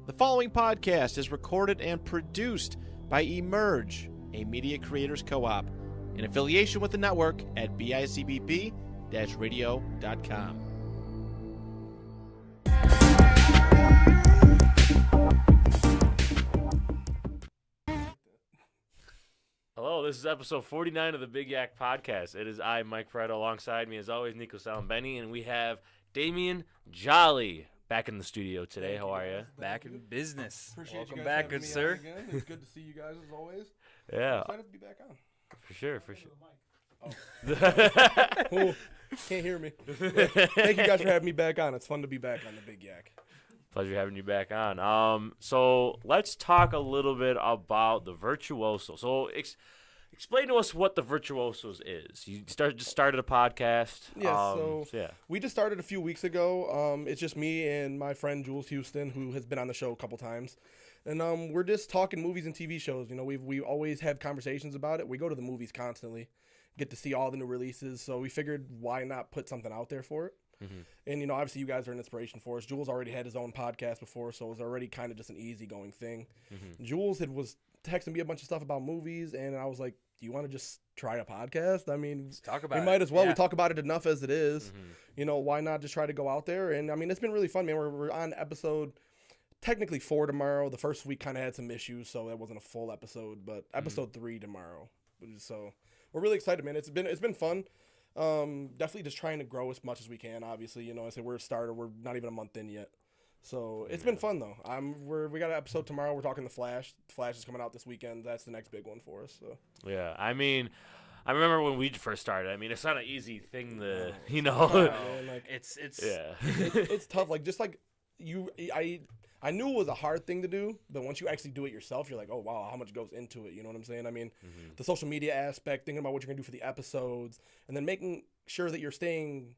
The following podcast is recorded and produced by Emerge, a media creators co-op, in affiliation with the network at bicbp-radio.com. Hello, this is episode 49 of the Big YAC podcast. It is I, Mike Pareto, alongside me, as always, Nico Benny, and we have Damian Jolley back in the studio today. How are you? Back in business. Appreciate Welcome you guys back, having good me sir. on again. It's good to see you guys as always. Yeah, Excited to be back on. for sure, for sure. Oh, can't hear me. Thank you guys for having me back on. It's fun to be back on the Big YAC. Pleasure having you back on. So let's talk a little bit about the Virtuosos. So explain to us what the Virtuosos is. You just started a podcast. Yeah, we just started a few weeks ago. It's just me and my friend Jules Houston, who has been on the show a couple times. And we're just talking movies and TV shows. You know, we always have conversations about it. We go to the movies constantly, get to see all the new releases. So we figured, why not put something out there for it? Mm-hmm. And, you know, obviously you guys are an inspiration for us. Jules already had his own podcast before, so it was already kind of just an easygoing thing. Mm-hmm. Jules was texting me a bunch of stuff about movies, and I was like, do you want to just try a podcast? I mean, Let's talk about we might as well. Yeah. We talk about it enough as it is. Mm-hmm. You know, why not just try to go out there? And, I mean, it's been really fun, man. We're on episode technically 4 tomorrow. The first week kind of had some issues, so that wasn't a full episode, but episode 3 tomorrow. So we're really excited, man. It's been fun. Definitely just trying to grow as much as we can. Obviously, you know, I said we're a starter. We're not even a month in yet, so it's been fun though. We got an episode tomorrow. We're talking the Flash. The Flash is coming out this weekend. That's the next big one for us. So Yeah, I mean, I remember when we first started. I mean, it's not an easy thing to, you know. man, like, It's Yeah. it's tough. Like just like I knew it was a hard thing to do, but once you actually do it yourself, you're like, oh, wow, how much goes into it? You know what I'm saying? I mean, the social media aspect, thinking about what you're going to do for the episodes, and then making sure that you're staying,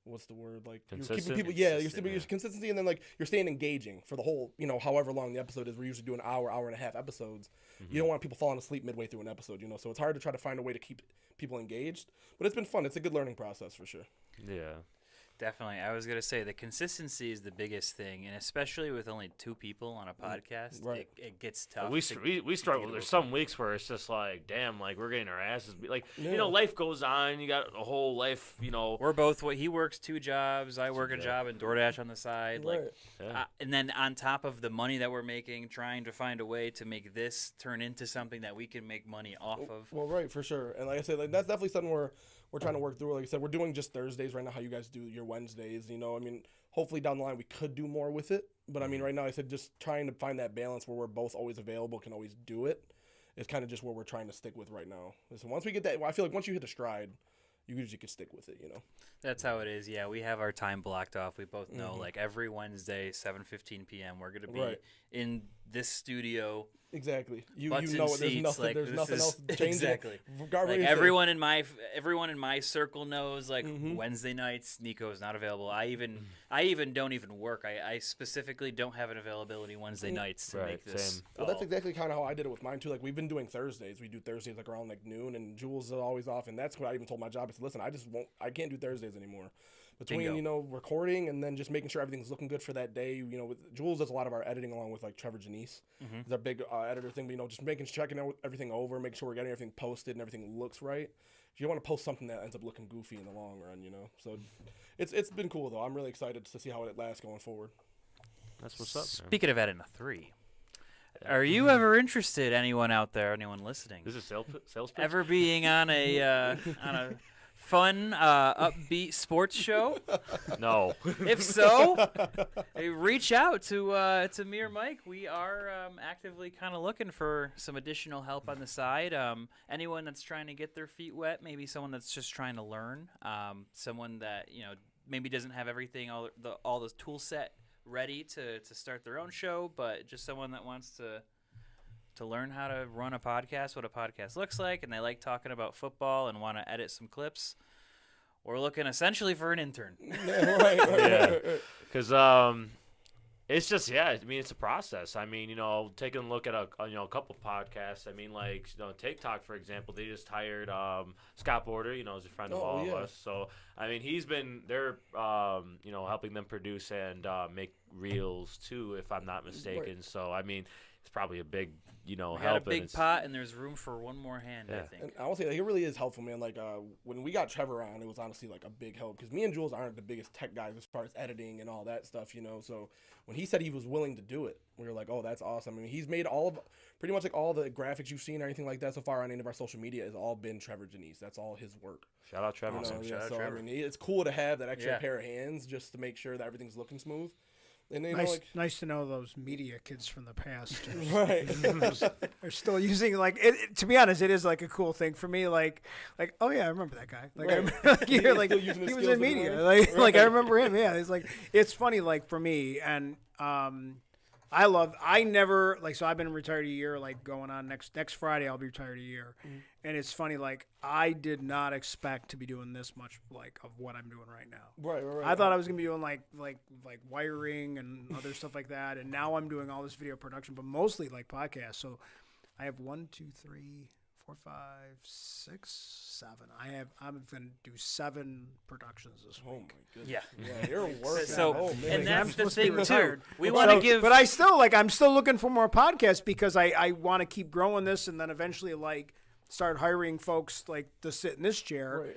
what's the word? Like, Consistent? you're keeping people, you're consistency, and then, like, you're staying engaging for the whole, you know, however long the episode is. We're usually doing hour and a half episodes. You don't want people falling asleep midway through an episode, you know, so it's hard to try to find a way to keep people engaged, but it's been fun. It's a good learning process for sure. Yeah. definitely. I was gonna say the consistency is the biggest thing, and especially with only 2 people on a podcast, Right. it gets tough. We struggle. There's some weeks where it's just like, damn, like we're getting our asses beat. Like, you know, life goes on. You got a whole life, you know. We're both he works 2 jobs. I work a job and DoorDash on the side. Right. Like, and then on top of the money that we're making, trying to find a way to make this turn into something that we can make money off of. Well, right, for sure. And like I said, like, that's definitely something we're trying to work through. Like I said, we're doing just Thursdays right now, how you guys do your Wednesdays. You know, I mean, hopefully down the line we could do more with it. But I mean, right now I said just trying to find that balance where we're both always available, can always do it. It's kind of just where we're trying to stick with right now. So once we get that, I feel like once you hit a stride, you usually can stick with it, you know. That's how it is. Yeah, we have our time blocked off. We both know, like, every Wednesday, 7:15 p.m., we're going to be in this studio. Exactly. You Butts know in there's seats, nothing. like, There's this nothing is- else changing. exactly. Regardless, Like, everyone in my circle knows, like, Wednesday nights, Nico is not available. I even don't even work. I specifically don't have an availability Wednesday nights to make this. Same. Well, that's exactly kind of how I did it with mine too. Like, we've been doing Thursdays. We do Thursdays like around like noon, and Jules is always off. And that's what I even told my job. I said, listen, I can't do Thursdays anymore. Between Bingo. you know, recording and then just making sure everything's looking good for that day. You know, with Jules does a lot of our editing along with like Trevor Janice. It's our big editor thing. But, you know, just checking everything over, making sure we're getting everything posted and everything looks right. You don't want to post something that ends up looking goofy in the long run, you know. So it's been cool though. I'm really excited to see how it lasts going forward. That's what's up, man. Speaking of adding a 3, are you ever interested, anyone out there, anyone listening, This is sales pitch? ever being on a fun, upbeat sports show? No. If so, hey, reach out to me or Mike. We are actively kind of looking for some additional help on the side. Anyone that's trying to get their feet wet, maybe someone that's just trying to learn, someone that, you know, maybe doesn't have everything, all the tool set ready to start their own show, but just someone that wants to learn how to run a podcast, what a podcast looks like, and they like talking about football and want to edit some clips. We're looking essentially for an intern. Yeah. Because It's just, I mean, it's a process. I mean, taking a look at a couple podcasts. I mean, like, TikTok, for example, they just hired Scott Porter, is a friend of all of us. So, I mean, they're helping them produce and make reels too, if I'm not mistaken. Right. So, I mean, it's probably a big, help. Got a big pot, and there's room for one more hand, I think. And I will say, it really is helpful, man. Like, when we got Trevor on, it was honestly, like, a big help. Because me and Jules aren't the biggest tech guys as far as editing and all that stuff, So, when he said he was willing to do it, we were like, oh, that's awesome. I mean, he's made pretty much, like, all the graphics you've seen or anything like that so far on any of our social media has all been Trevor Janice. That's all his work. Shout out Trevor. Shout out Trevor. I mean, it's cool to have that extra pair of hands just to make sure that everything's looking smooth. And they nice to know those media kids from the past are still using, like, it, to be honest, it is like a cool thing for me. Like, oh yeah, I remember that guy. Like, he was in media. Like I remember him. Yeah, it's funny. Like for me, and I never, like, so I've been retired a year, like going on next Friday, I'll be retired a year. Mm-hmm. And it's funny, like, I did not expect to be doing this much, like, of what I'm doing right now. Right. I thought I was going to be doing, like wiring and other stuff like that. And now I'm doing all this video production, but mostly, like, podcasts. So I have 1, 2, 3, 4, 5, 6, 7. I'm going to do 7 productions this week. Oh my goodness. Yeah, you're working. So, and that's the thing too. We want to give, but I'm still looking for more podcasts because I want to keep growing this, and then eventually, like, start hiring folks, like, to sit in this chair, right,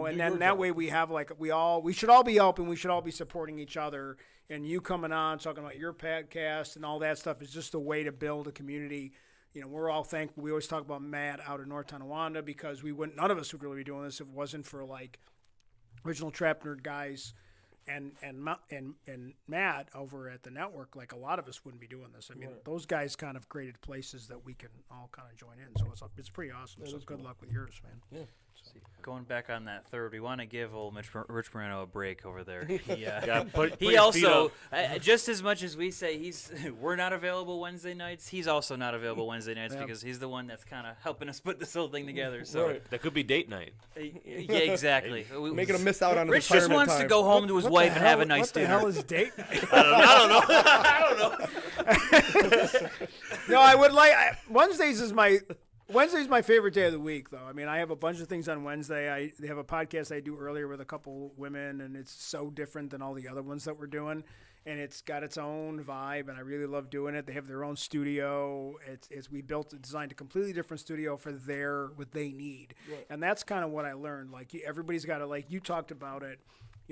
and then that way we have, like, we should all be helping, we should all be supporting each other, and you coming on talking about your podcast and all that stuff is just a way to build a community. We're all thankful. We always talk about Matt out of North Tonawanda because none of us would really be doing this if it wasn't for, like, original Trap Nerd guys and Matt over at the network. Like, a lot of us wouldn't be doing this. I mean, those guys kind of created places that we can all kind of join in. So it's pretty awesome. So good luck with yours, man. Yeah. Going back on that third, we want to give old Rich Moreno a break over there. He also, just as much as we say we're not available Wednesday nights, he's also not available Wednesday nights because he's the one that's kind of helping us put this whole thing together. So that could be date night. Yeah, exactly. Making him miss out on Rich just wants to go home to his wife and have a nice dinner. What the hell is date night? I don't know. No, I would like Wednesday's my favorite day of the week, though. I mean, I have a bunch of things on Wednesday. They have a podcast I do earlier with a couple women, and it's so different than all the other ones that we're doing. And it's got its own vibe, and I really love doing it. They have their own studio. We designed a completely different studio for what they need. Right. And that's kind of what I learned. Like, everybody's got to, like, you talked about it.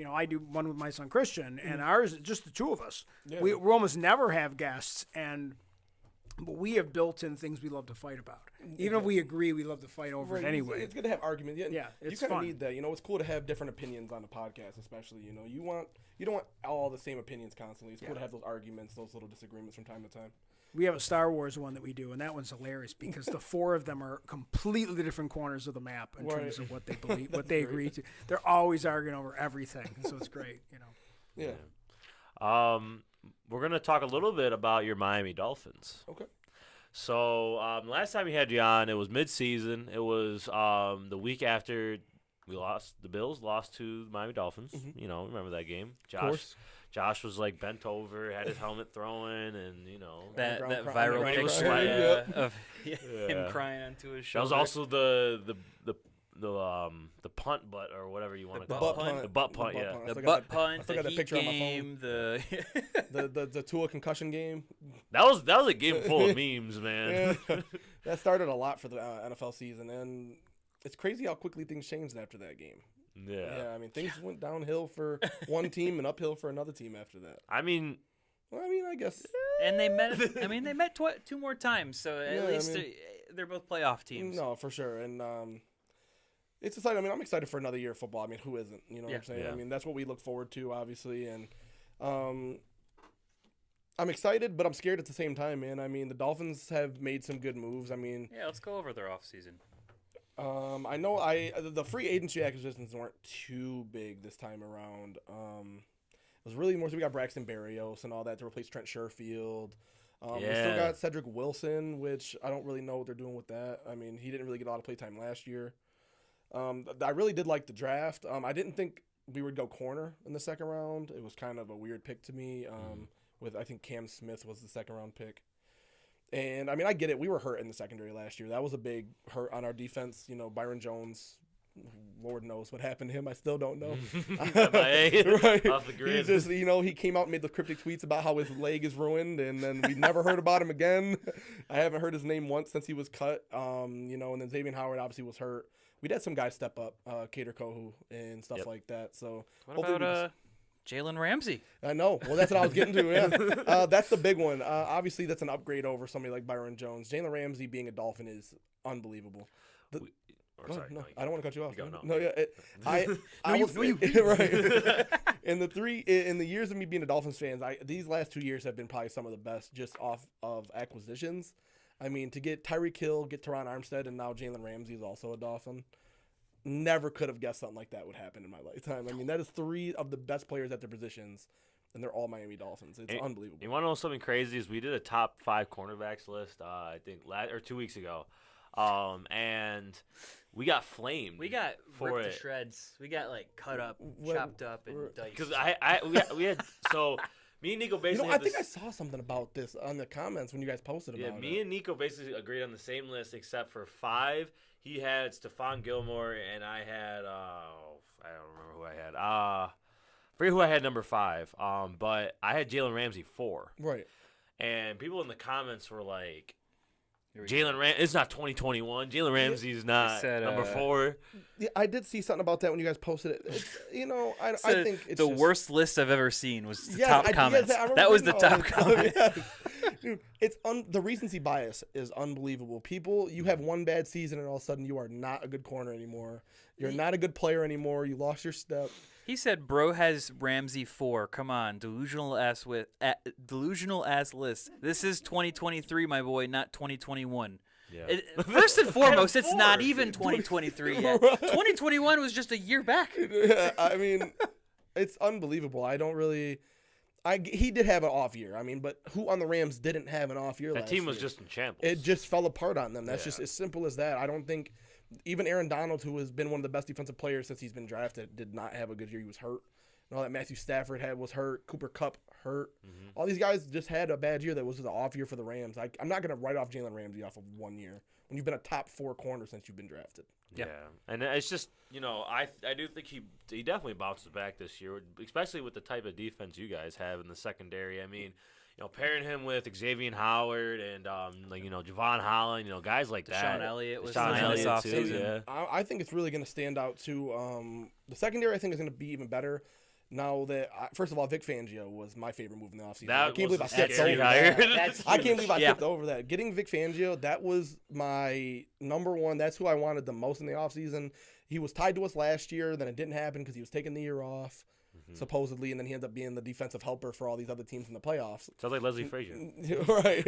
I do one with my son Christian, and ours is just the two of us. Yeah. We almost never have guests, but we have built-in things we love to fight about. Even if we agree, we love to fight over it anyway. It's good to have arguments. Yeah, it's you kind fun. of need that. It's cool to have different opinions on the podcast, especially. You don't want all the same opinions constantly. It's cool to have those arguments, those little disagreements from time to time. We have a Star Wars one that we do, and that one's hilarious because the four of them are completely different corners of the map in terms of what they believe, what they agree to. They're always arguing over everything, so it's great. Yeah. We're gonna talk a little bit about your Miami Dolphins. Okay. So last time we had you on, it was mid-season. It was the week after the Bills lost to the Miami Dolphins. Mm-hmm. Remember that game? Josh was, like, bent over, had his helmet thrown, and that viral picture of him crying onto his shoulder. That was also the punt butt or whatever you want to call it. The butt punt. The butt punt. The Heat game. The Tua concussion game. That was a game full of memes, man. Yeah. That started a lot for the NFL season, and it's crazy how quickly things changed after that game. Yeah. I mean, things went downhill for one team and uphill for another team after that. I guess. And they met. They met two more times, so at least they're both playoff teams. No, for sure, and it's exciting. I'm excited for another year of football. Who isn't? You know what I'm saying? Yeah. That's what we look forward to, obviously, and I'm excited, but I'm scared at the same time, man. The Dolphins have made some good moves. Let's go over their offseason. I know the free agency acquisitions weren't too big this time around. It was really more so we got Braxton Berrios and all that to replace Trent Sherfield. We still got Cedric Wilson, which I don't really know what they're doing with that. He didn't really get a lot of play time last year. I really did like the draft. I didn't think we would go corner in the second round. It was kind of a weird pick to me. with, I think, Cam Smith was the second-round pick. And, I mean, I get it. We were hurt in the secondary last year. That was a big hurt on our defense. You know, Byron Jones, Lord knows what happened to him. I still don't know. Right. Off the grid. He just, you know, he came out and made the cryptic tweets about how his leg is ruined, and then we never heard about him again. I haven't heard his name once since he was cut. You know, and then Damian Howard obviously was hurt. We'd had some guys step up, Kader Kohu and stuff like that. So what about Jalen Ramsey? I know. Well, that's what I was getting to. Yeah, that's the big one. Obviously, that's an upgrade over somebody like Byron Jones. Jalen Ramsey being a Dolphin is unbelievable. Sorry, no, I don't want to cut you off. No, yeah. I will say, right. In the years of me being a Dolphins fan, these last 2 years have been probably some of the best just off of acquisitions. I mean, to get Tyreek Hill, get Teron Armstead, and now Jalen Ramsey is also a Dolphin. Never could have guessed something like that would happen in my lifetime. I mean, that is 3 of the best players at their positions, and they're all Miami Dolphins. It's unbelievable. You want to know something crazy? Is we did a top 5 cornerbacks list, I think, 2 weeks ago, and we got flamed. We got for ripped it. to shreds. We got chopped up, and diced. Because we had so. Me and Nico basically. I think I saw something about this on the comments when you guys posted about it. Yeah, me and Nico basically agreed on the same list except for 5. He had Stephon Gilmore, and I had I don't remember who I had. Forget who I had number 5. But I had Jalen Ramsey 4. Right. And people in the comments were like, it's not 2021. Jalen Ramsey's not number 4. Yeah, I did see something about that when you guys posted it. It's, you know, I think it's the worst list I've ever seen was the top comments. That was the top comment. Dude, it's the recency bias is unbelievable. People, you have one bad season and all of a sudden you are not a good corner anymore. You're not a good player anymore. You lost your step. He said, "Bro has Ramsey 4. Come on, delusional ass list. This is 2023, my boy, not 2021." Yeah. First and foremost, it's not even 2023 yet. 2021 was just a year back. I mean, it's unbelievable. I don't really. He did have an off year. I mean, but who on the Rams didn't have an off year last year? That team was just in shambles. It just fell apart on them. That's just as simple as that. I don't think even Aaron Donald, who has been one of the best defensive players since he's been drafted, did not have a good year. He was hurt. And all that Matthew Stafford was hurt. Cooper Kupp hurt. Mm-hmm. All these guys just had a bad year that was just an off year for the Rams. I'm not going to write off Jalen Ramsey off of 1 year when you've been a top 4 corner since you've been drafted. Yeah, and it's just, you know, I do think he definitely bounces back this year, especially with the type of defense you guys have in the secondary. I mean, you know, pairing him with Xavier Howard and Javon Holland, you know, guys like that. Deshaun Elliott was nice off too. season. Yeah. I think it's really going to stand out too. The secondary I think is going to be even better. Now that first of all, Vic Fangio was my favorite move in the offseason. I can't believe I skipped over that. I can't believe I skipped over that. Getting Vic Fangio, that was my number one. That's who I wanted the most in the offseason. He was tied to us last year. Then it didn't happen because he was taking the year off, supposedly, and then he ended up being the defensive helper for all these other teams in the playoffs. Sounds like Leslie Frazier. Right.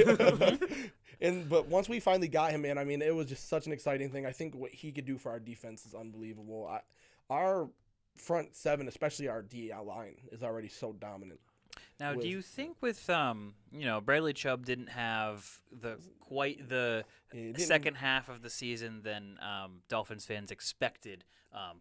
But once we finally got him in, I mean, it was just such an exciting thing. I think what he could do for our defense is unbelievable. Our front 7, especially our D line, is already so dominant. Now, do you think with Bradley Chubb didn't have quite the second half of the season than Dolphins fans expected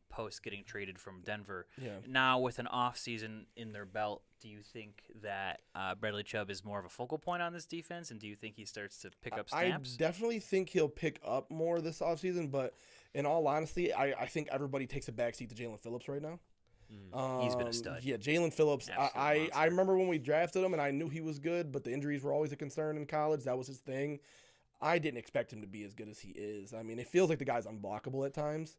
post getting traded from Denver? Yeah. Now with an off season in their belt, do you think that Bradley Chubb is more of a focal point on this defense, and do you think he starts to pick up snaps? I definitely think he'll pick up more this offseason, but in all honesty, I think everybody takes a backseat to Jalen Phillips right now. He's been a stud. Yeah, Jalen Phillips. I remember when we drafted him, and I knew he was good, but the injuries were always a concern in college. That was his thing. I didn't expect him to be as good as he is. I mean, it feels like the guy's unblockable at times.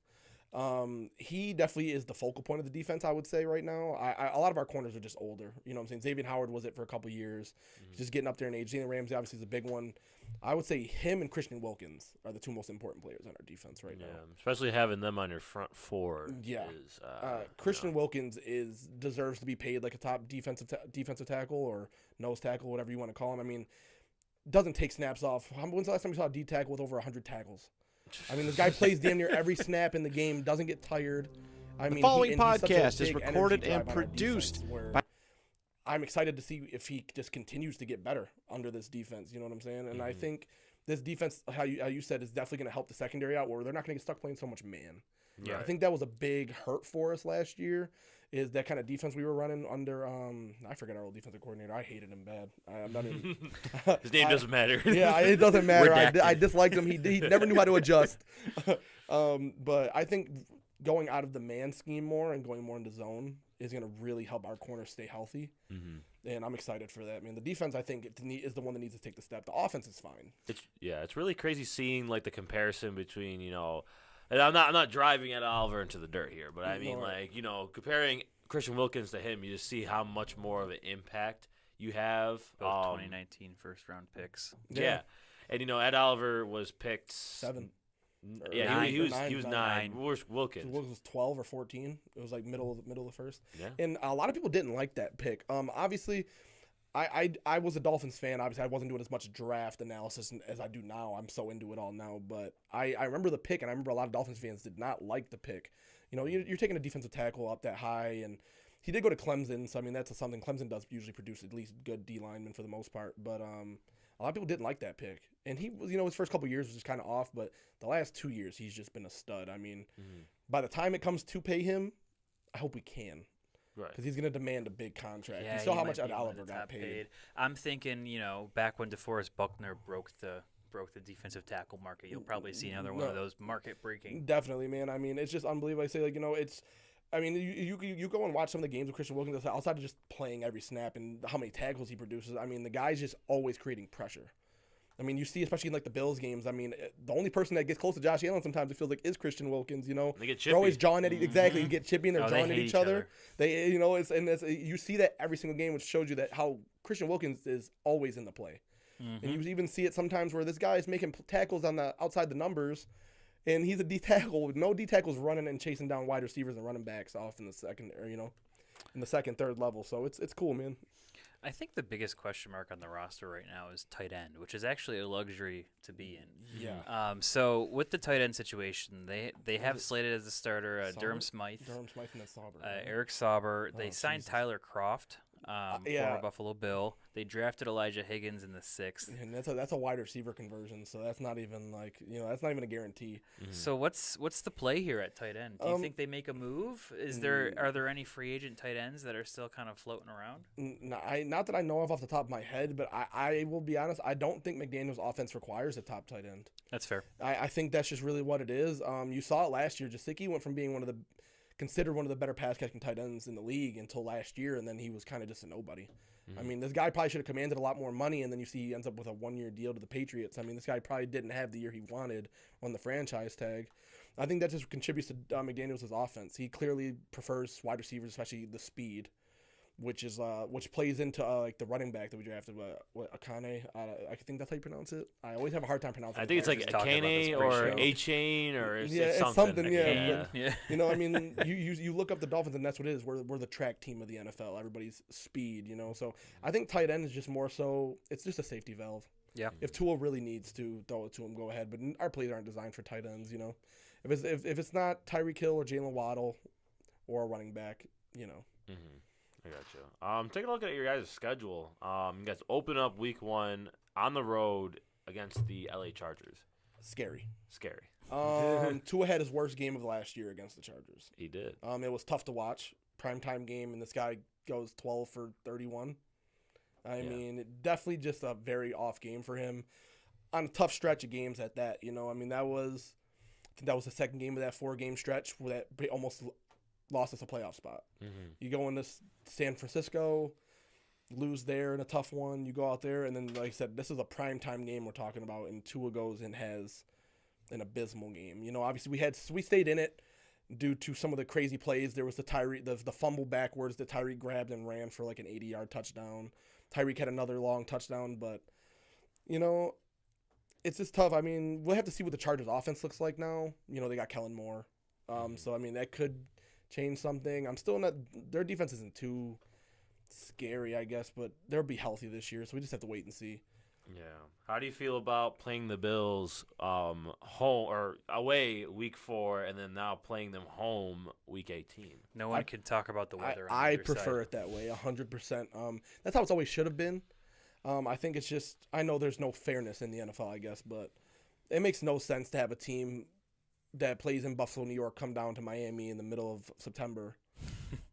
He definitely is the focal point of the defense, I would say, right now. A lot of our corners are just older. You know what I'm saying? Xavier Howard was it for a couple years. He's just getting up there in age. Jalen Ramsey obviously is a big one. I would say him and Christian Wilkins are the 2 most important players on our defense right now. Especially having them on your front 4. Yeah. Christian Wilkins deserves to be paid like a top defensive tackle or nose tackle, whatever you want to call him. I mean, doesn't take snaps off. When's the last time you saw a D tackle with over 100 tackles? I mean, this guy plays damn near every snap in the game, doesn't get tired. The following podcast is recorded and produced by... I'm excited to see if he just continues to get better under this defense. You know what I'm saying? And I think this defense, how you said, is definitely going to help the secondary out where they're not going to get stuck playing so much man. Yeah. I think that was a big hurt for us last year. Is that kind of defense we were running under? I forget our old defensive coordinator. I hated him bad. I'm not even. His name doesn't matter. Yeah, it doesn't matter. Redacted. I disliked him. He never knew how to adjust. But I think going out of the man scheme more and going more into zone is going to really help our corners stay healthy. And I'm excited for that. I mean, the defense, I think, is the one that needs to take the step. The offense is fine. It's really crazy seeing like the comparison between, you know, and I'm not driving Ed Oliver into the dirt here, but I mean, like, you know, comparing Christian Wilkins to him, you just see how much more of an impact you have. Both 2019 first-round picks. Yeah. And, you know, Ed Oliver was picked 7. Yeah, he was 9. Nine. Where's Wilkins? Wilkins was 12 or 14. It was like middle of the first. Yeah. And a lot of people didn't like that pick. Obviously, I was a Dolphins fan. Obviously, I wasn't doing as much draft analysis as I do now. I'm so into it all now. But I remember the pick, and I remember a lot of Dolphins fans did not like the pick. You know, you're taking a defensive tackle up that high, and he did go to Clemson. So, I mean, that's something Clemson does usually produce at least good D linemen for the most part. But a lot of people didn't like that pick. And he was, you know, his first couple of years was just kind of off. But the last 2 years, he's just been a stud. I mean, by the time it comes to pay him, I hope we can. Right. Because he's going to demand a big contract. Yeah, you saw he how might much Ed be one of Oliver the got top paid. I'm thinking, you know, back when DeForest Buckner broke the defensive tackle market, you'll probably see another one of those market breaking. Definitely, man. I mean, it's just unbelievable. I say, like, you know, I mean, you go and watch some of the games with Christian Wilkins outside of just playing every snap and how many tackles he produces. I mean, the guy's just always creating pressure. I mean, you see, especially in like the Bills games. I mean, the only person that gets close to Josh Allen sometimes it feels like is Christian Wilkins. You know, They get they're always chippy. jawing at exactly. You get chippy and they're Oh, they jawing at hate each each other. other. They, you know, you see that every single game, which shows you that how Christian Wilkins is always in the play. And you even see it sometimes where this guy is making tackles on the outside the numbers, and he's a D tackle. No D tackles running and chasing down wide receivers and running backs off in the second, or, you know, in the second, third level. So it's cool, man. I think the biggest question mark on the roster right now is tight end, which is actually a luxury to be in. Yeah. So with the tight end situation, they have slated as a starter Durham Smythe, and then Sauber. Eric Sauber. They Oh, signed Jesus. Tyler Croft, yeah. former Buffalo Bill. They drafted Elijah Higgins in the 6th. And that's a wide receiver conversion, so that's not even like, you know, that's not even a guarantee. So what's the play here at tight end? Do you think they make a move? Are there any free agent tight ends that are still kind of floating around? Not that I know of off the top of my head, but I will be honest, I don't think McDaniel's offense requires a top tight end. That's fair. I think that's just really what it is. You saw it last year. Jasicki went from being considered one of the better pass catching tight ends in the league until last year, and then he was kind of just a nobody. I mean, this guy probably should have commanded a lot more money, and then you see he ends up with a 1-year deal to the Patriots. I mean, this guy probably didn't have the year he wanted on the franchise tag. I think that just contributes to McDaniel's offense. He clearly prefers wide receivers, especially the speed, which plays into like the running back that we drafted, Akane. I think that's how you pronounce it. I always have a hard time pronouncing it. I think it's like Akane or A-Chain or it's something. Yeah. But, yeah. You know, I mean, you look up the Dolphins, and that's what it is. We're the track team of the NFL. Everybody's speed, you know. So I think tight end is just more so. It's just a safety valve. Yeah. If Tua really needs to throw it to him, go ahead. But our plays aren't designed for tight ends, you know. If it's not Tyreek Hill or Jalen Waddle or a running back, you know. I got you. Take a look at your guys' schedule. You guys open up week 1 on the road against the LA Chargers. Scary. Tua had his worst game of last year against the Chargers. He did. It was tough to watch. Primetime game, and this guy goes 12 for 31. I mean, definitely just a very off game for him on a tough stretch of games at that. You know, I mean, I think that was the second game of that 4-game stretch where that almost lost us a playoff spot. You go into San Francisco, lose there in a tough one. You go out there, and then, like I said, this is a primetime game we're talking about, and Tua goes and has an abysmal game. You know, obviously we stayed in it due to some of the crazy plays. There was the fumble backwards that Tyreek grabbed and ran for like an 80-yard touchdown. Tyreek had another long touchdown, but, you know, it's just tough. I mean, we'll have to see what the Chargers offense looks like now. You know, they got Kellen Moore. So, I mean, that could change something. I'm still not – their defense isn't too scary, I guess, but they'll be healthy this year, so we just have to wait and see. Yeah. How do you feel about playing the Bills home or away week 4 and then now playing them home week 18? No one can talk about the weather. I prefer it that way, 100%. That's how it's always should have been. I think it's just – I know there's no fairness in the NFL, I guess, but it makes no sense to have a team that plays in Buffalo, New York, come down to Miami in the middle of September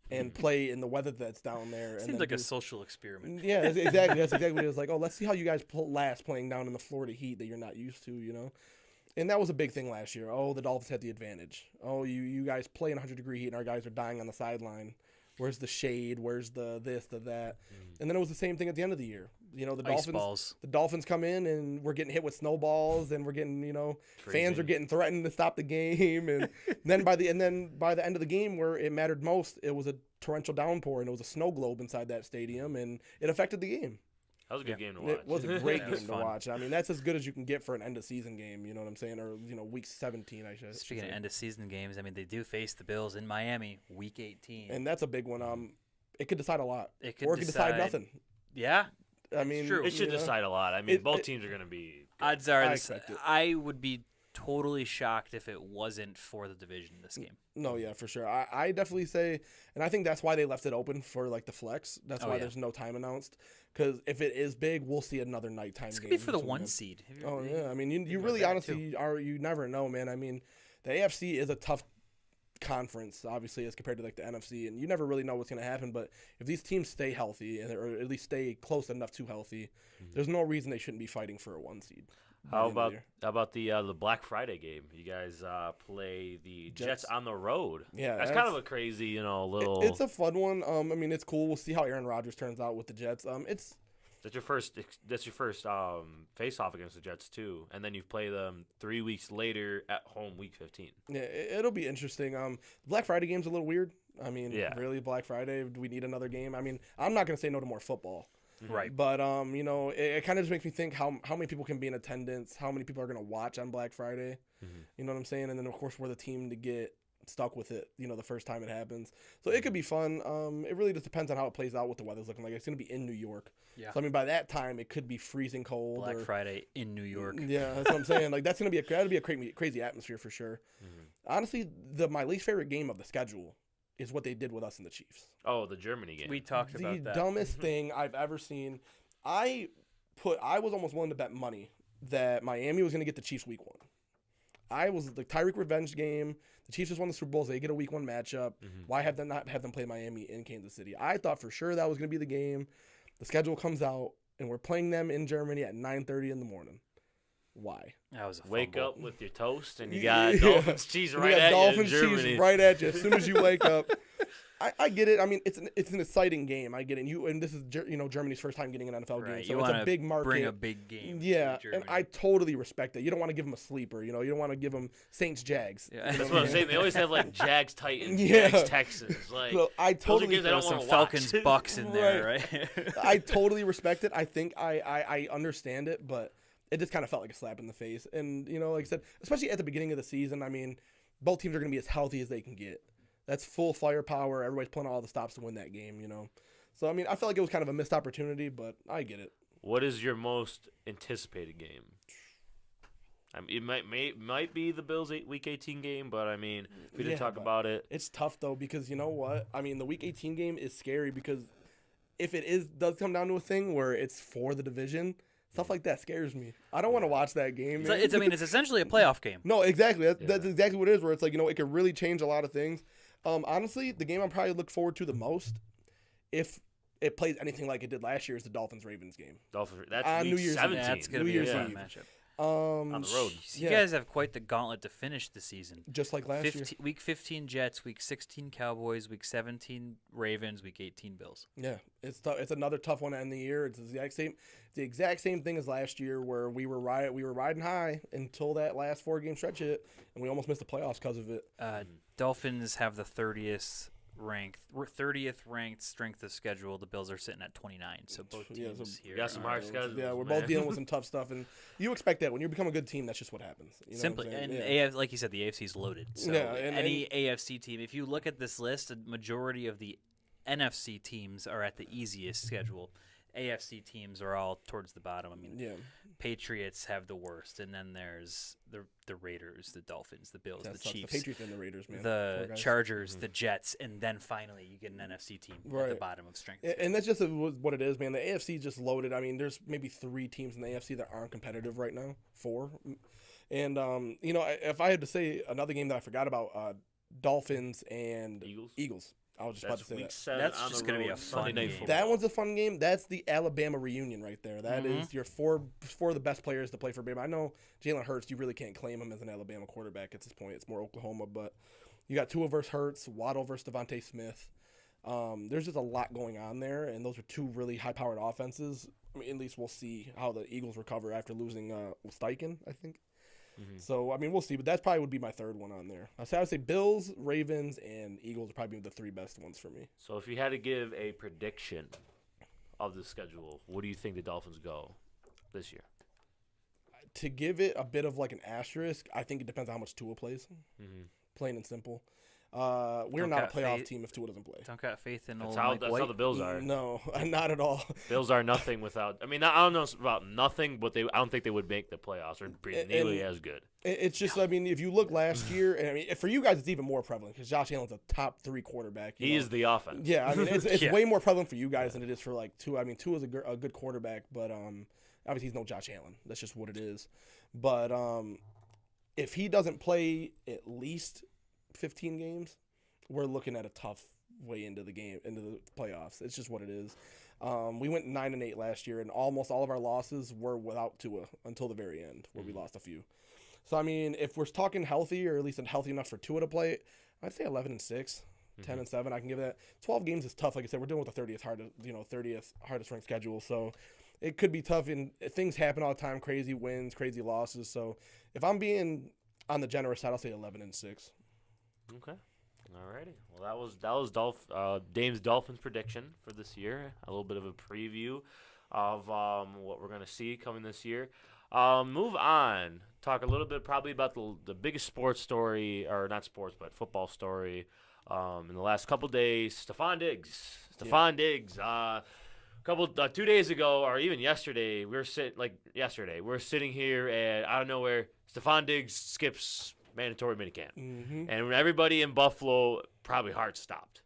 and play in the weather that's down there. Seems like a social experiment. Yeah, that's exactly what it was like. Oh, let's see how you guys last playing down in the Florida heat that you're not used to, you know? And that was a big thing last year. Oh, the Dolphins had the advantage. Oh, you guys play in 100-degree heat and our guys are dying on the sideline. Where's the shade? Where's the this, the that? And then it was the same thing at the end of the year. You know, the Dolphins come in and we're getting hit with snowballs and we're getting, you know, fans are getting threatened to stop the game. And then by the end of the game where it mattered most, it was a torrential downpour and it was a snow globe inside that stadium and it affected the game. That was a good game to watch. It was a great game to watch. I mean, that's as good as you can get for an end-of-season game, you know what I'm saying? Or, you know, week 17, I should Speaking of end-of-season games, I mean, they do face the Bills in Miami, week 18. And that's a big one. It could decide a lot. It could decide nothing. Yeah. I mean, true. It should decide a lot. I mean, both teams are going to be good. Odds are I would be totally shocked if it wasn't for the division this game. No, yeah, for sure. I definitely say, and I think that's why they left it open for, like, the flex. That's why there's no time announced. Because if it is big, we'll see another nighttime game. It's going to be for the 1 seed. Oh, yeah. I mean, you really honestly you never know, man. I mean, the AFC is a tough conference, obviously, as compared to, like, the NFC. And you never really know what's going to happen. But if these teams stay healthy, or at least stay close enough to healthy, there's no reason they shouldn't be fighting for a 1 seed. How about the Black Friday game? You guys play the Jets on the road. Yeah, that's kind of a crazy, you know, little. It's a fun one. I mean, it's cool. We'll see how Aaron Rodgers turns out with the Jets. That's your first face off against the Jets too, and then you play them 3 weeks later at home, week 15. Yeah, it'll be interesting. Black Friday game's a little weird. I mean, really, Black Friday? Do we need another game? I mean, I'm not gonna say no to more football. Right. But, you know, it kind of just makes me think how many people can be in attendance, how many people are going to watch on Black Friday. You know what I'm saying? And then, of course, we're the team to get stuck with it, you know, the first time it happens. So it could be fun. It really just depends on how it plays out, what the weather's looking like. It's going to be in New York. Yeah. So, I mean, by that time, it could be freezing cold. Black Friday in New York. Yeah, that's what I'm saying. Like, that'll be a crazy atmosphere for sure. Honestly, my least favorite game of the schedule is what they did with us and the Chiefs. Oh, the Germany game. We talked about that. The dumbest thing I've ever seen. I was almost willing to bet money that Miami was going to get the Chiefs week 1. I was the Tyreek revenge game. The Chiefs just won the Super Bowl. So they get a week 1 matchup. Why not have them play Miami in Kansas City? I thought for sure that was going to be the game. The schedule comes out, and we're playing them in Germany at 9:30 in the morning. Why? That was a wake up with your toast, and you got Dolphins cheese right at you. Dolphins cheese right at you as soon as you wake up. I get it. I mean, it's an exciting game. I get it. And this is Germany's first time getting an NFL game, so it's a big market. Bring a big game. Yeah, and I totally respect that. You don't want to give them a sleeper. You know, you don't want to give them Saints Jags. Yeah. That's what I'm saying. They always have like Jags Titans, Jags Texans. Like so I totally those are games I don't some Falcons Bucks in there, right? I totally respect it. I think I understand it, but it just kind of felt like a slap in the face. And you know, like I said, especially at the beginning of the season. I mean, both teams are going to be as healthy as they can get. That's full firepower. Everybody's pulling all the stops to win that game, you know. So, I mean, I felt like it was kind of a missed opportunity, but I get it. What is your most anticipated game? I mean, it might be the Bills week 18 game, but, I mean, we didn't talk about it. It's tough, though, because you know what? I mean, the week 18 game is scary because if it does come down to a thing where it's for the division, stuff like that scares me. I don't want to watch that game. It's essentially a playoff game. No, exactly. That's exactly what it is, where it's like, you know, it could really change a lot of things. Honestly, the game I probably look forward to the most, if it plays anything like it did last year, is the Dolphins-Ravens game. That's week 17. That's going to be a fun matchup. On the road. You guys have quite the gauntlet to finish the season. Just like last year. Week 15 Jets, week 16 Cowboys, week 17 Ravens, week 18 Bills. Yeah, it's another tough one to end the year. It's the exact same thing as last year, where we were riding high until that last 4-game stretch hit, and we almost missed the playoffs because of it. Dolphins have the 30th ranked strength of schedule. The Bills are sitting at 29. So both teams here. Got some hard schedules. Yeah, we're both dealing with some tough stuff, and you expect that when you become a good team. That's just what happens. You know Simply, what I'm and saying? like you said, the AFC is loaded. So and any AFC team, if you look at this list, a majority of the NFC teams are at the easiest schedule. AFC teams are all towards the bottom. I mean, Patriots have the worst, and then there's the Raiders, the Dolphins, the Bills, the Chiefs, the Patriots and the Raiders, man. The Chargers, the Jets, and then finally you get an NFC team at the bottom of strength. And that's just what it is, man. The AFC is just loaded. I mean, there's maybe 3 teams in the AFC that aren't competitive right now. 4. And if I had to say another game that I forgot about, Dolphins and Eagles. I was just about to say that. That's just going to be a fun game. That one's a fun game. That's the Alabama reunion right there. That is your four of the best players to play for Bama. I know Jalen Hurts, you really can't claim him as an Alabama quarterback at this point. It's more Oklahoma, but you got Tua versus Hurts, Waddle versus Devontae Smith. There's just a lot going on there, and those are two really high-powered offenses. I mean, at least we'll see how the Eagles recover after losing Steichen, I think. So, I mean, we'll see. But that probably would be my third one on there. I would say Bills, Ravens, and Eagles are probably the three best ones for me. So if you had to give a prediction of the schedule, what do you think the Dolphins go this year? To give it a bit of like an asterisk, I think it depends on how much Tua plays. Plain and simple. We're not a playoff team if Tua doesn't play. Don't got faith in that's old how, Mike that's White. how the Bills are. No, not at all. Bills are nothing without. I mean, I don't know about nothing, but I don't think they would make the playoffs or be nearly as good. It's just, I mean, if you look last year, and I mean, for you guys, it's even more prevalent because Josh Allen's a top 3 quarterback. He is the offense. Yeah, I mean, it's way more prevalent for you guys than it is for like Tua. I mean, Tua is a good quarterback, but obviously he's no Josh Allen. That's just what it is. But if he doesn't play at least 15 games, we're looking at a tough way into the playoffs. It's just what it is. We went 9-8 last year, and almost all of our losses were without Tua until the very end, where we lost a few. So I mean, if we're talking healthy, or at least healthy enough for Tua to play, I'd say 11-6, 10-7. I can give that. 12 games is tough. Like I said, we're dealing with the 30th hardest ranked schedule, so it could be tough. And things happen all the time. Crazy wins, crazy losses. So if I'm being on the generous side, I'll say 11-6. Okay. Alrighty. Well, that was Dame's Dolphins prediction for this year. A little bit of a preview of what we're gonna see coming this year. Move on. Talk a little bit probably about the biggest sports story, or not sports, but football story in the last couple days. Stephon Diggs. 2 days ago, or even yesterday, we were sitting here, and out of nowhere, Stephon Diggs skips mandatory minicamp. And everybody in Buffalo probably heart stopped.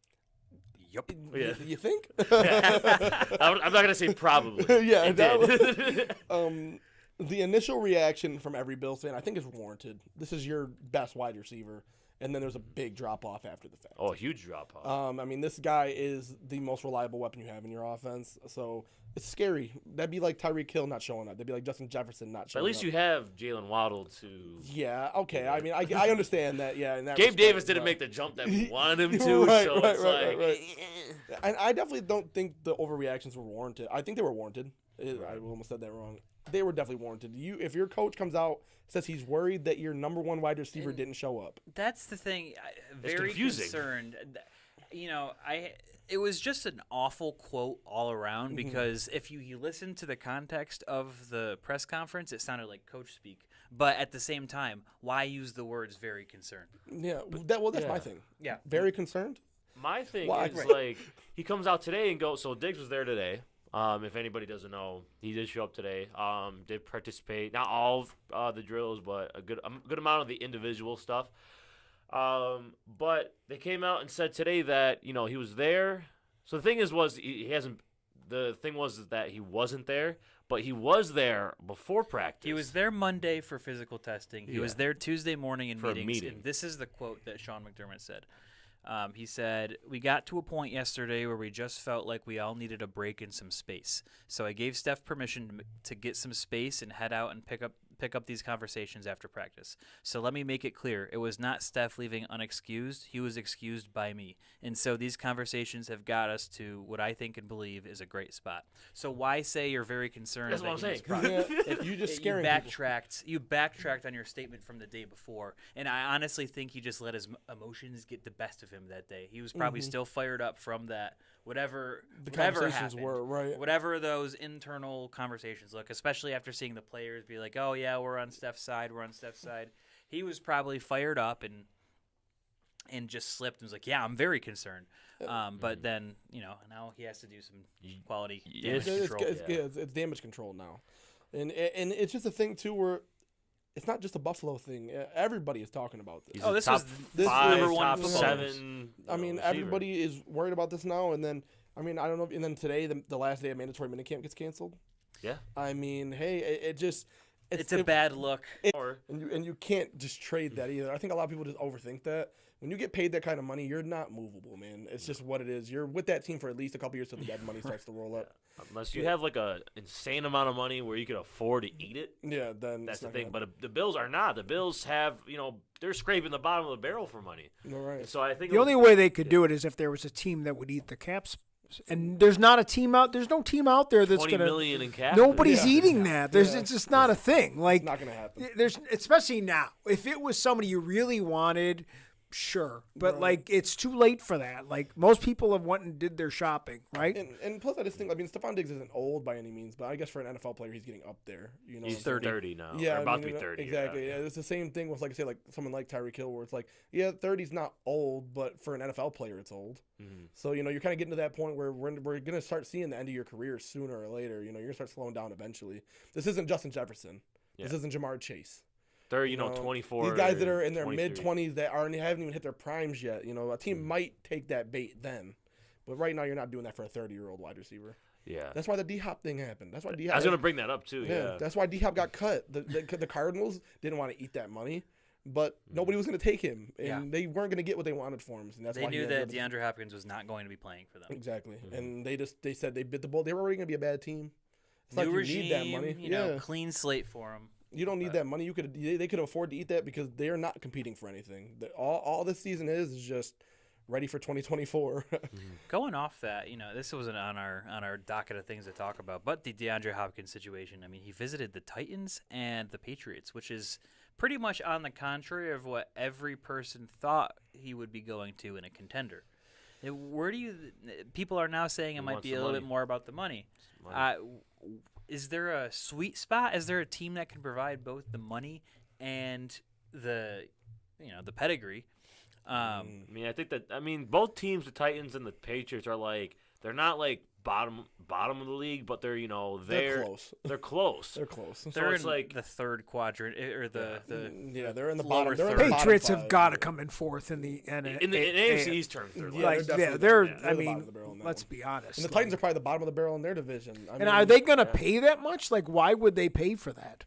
Yep. Yeah. You think? I'm not going to say probably. Yeah. It did. The initial reaction from every Bills fan, I think, is warranted. This is your best wide receiver. And then there's a big drop-off after the fact. Oh, a huge drop-off. I mean, this guy is the most reliable weapon you have in your offense. So it's scary. That'd be like Tyreek Hill not showing up. That'd be like Justin Jefferson not showing up. At least you have Jalen Waddle to... Yeah, okay. I mean, I understand that, yeah. In that Gabe respect, Davis didn't make the jump that we wanted him to, right. And I definitely don't think the overreactions were warranted. I think they were warranted. I almost said that wrong. They were definitely warranted. If your coach comes out, says he's worried that your number one wide receiver didn't show up. That's the thing. Very confusing. Concerned. It was just an awful quote all around because if you listen to the context of the press conference, it sounded like coach speak. But at the same time, why use the words "very concerned"? Yeah, that's my thing. Yeah, very concerned. My thing is like he comes out today and goes. So Diggs was there today. If anybody doesn't know, he did show up today. Did participate, not all of the drills, but a good amount of the individual stuff. But they came out and said today that he was there. So the thing was he hasn't. The thing was that he wasn't there, but he was there before practice. He was there Monday for physical testing. He was there Tuesday morning in meetings. And this is the quote that Sean McDermott said. He said, "We got to a point yesterday where we just felt like we all needed a break and some space. So I gave Steph permission to get some space and head out and pick up these conversations after practice. So let me make it clear. It was not Steph leaving unexcused. He was excused by me. And so these conversations have got us to what I think and believe is a great spot." So why say you're very concerned? That's what I'm saying. If you just scaring you backtracked on your statement from the day before. And I honestly think he just let his emotions get the best of him that day. He was probably still fired up from that, whatever conversations happened, were, right. whatever those internal conversations look, especially after seeing the players be like, "Oh yeah, we're on Steph's side. He was probably fired up and just slipped and was like, "Yeah, I'm very concerned." But then, now he has to do some quality damage control. It's damage control now. And it's just a thing, too, where it's not just a Buffalo thing. Everybody is talking about this. He's this top was five, number one top football. 7. I mean, receiver. everybody is worried about this now. And then, I mean, I don't know. And then today, the last day of mandatory minicamp gets canceled. Yeah. I mean, hey, it just it's a bad look. And you can't just trade that either. I think a lot of people just overthink that. When you get paid that kind of money, you're not movable, man. It's just what it is. You're with that team for at least a couple years till the dead money starts to roll up. Unless you have like a insane amount of money where you can afford to eat it. Yeah, then that's the thing. But the Bills are not. The Bills have, they're scraping the bottom of the barrel for money. All right. So I think the only way they could do it is if there was a team that would eat the caps. And there's not a team out. There's no team out there that's $20 million in cap. Nobody's eating that. It's just not a thing. Like it's not gonna happen. There's especially now. If it was somebody you really wanted, sure, but like it's too late for that. Like most people have went and did their shopping, right? And plus, I just think Stephon Diggs isn't old by any means, but I guess for an NFL player, he's getting up there. He's 30 now. Yeah, about to be 30. Exactly. Yeah, it's the same thing with someone like Tyreek Hill, where it's like 30's not old, but for an NFL player, it's old. Mm-hmm. So you're kind of getting to that point where we're gonna start seeing the end of your career sooner or later. You're gonna start slowing down eventually. This isn't Justin Jefferson. Yeah. This isn't Jamar Chase. They're 24. These guys that are in their mid-20s that haven't even hit their primes yet. A team might take that bait then, but right now you're not doing that for a 30-year-old wide receiver. Yeah, that's why the D-Hop thing happened. That's why I was gonna bring that up too. Yeah, that's why D-Hop got cut. The Cardinals didn't want to eat that money, but nobody was gonna take him, and they weren't gonna get what they wanted for him. And that's they why knew that DeAndre Hopkins was not going to be playing for them. Exactly, and they said they bit the bullet. They were already gonna be a bad team. It's New like regime, you need that money. Clean slate for them. You don't need that money. They could afford to eat that because they are not competing for anything. All this season is just ready for 2024. Going off that, this wasn't on our docket of things to talk about, but the DeAndre Hopkins situation. I mean, he visited the Titans and the Patriots, which is pretty much on the contrary of what every person thought he would be going to in a contender. People are now saying it might be a little bit more about the money. Is there a sweet spot? Is there a team that can provide both the money and the pedigree? I think both teams, the Titans and the Patriots, are they're not bottom of the league, but they're they're close. They're close. They're close. They're in the third quadrant or they're in the bottom. The Patriots have got to come in fourth in the AFC East terms. Let's be honest. And the Titans are probably the bottom of the barrel in their division. Are they going to pay that much? Why would they pay for that?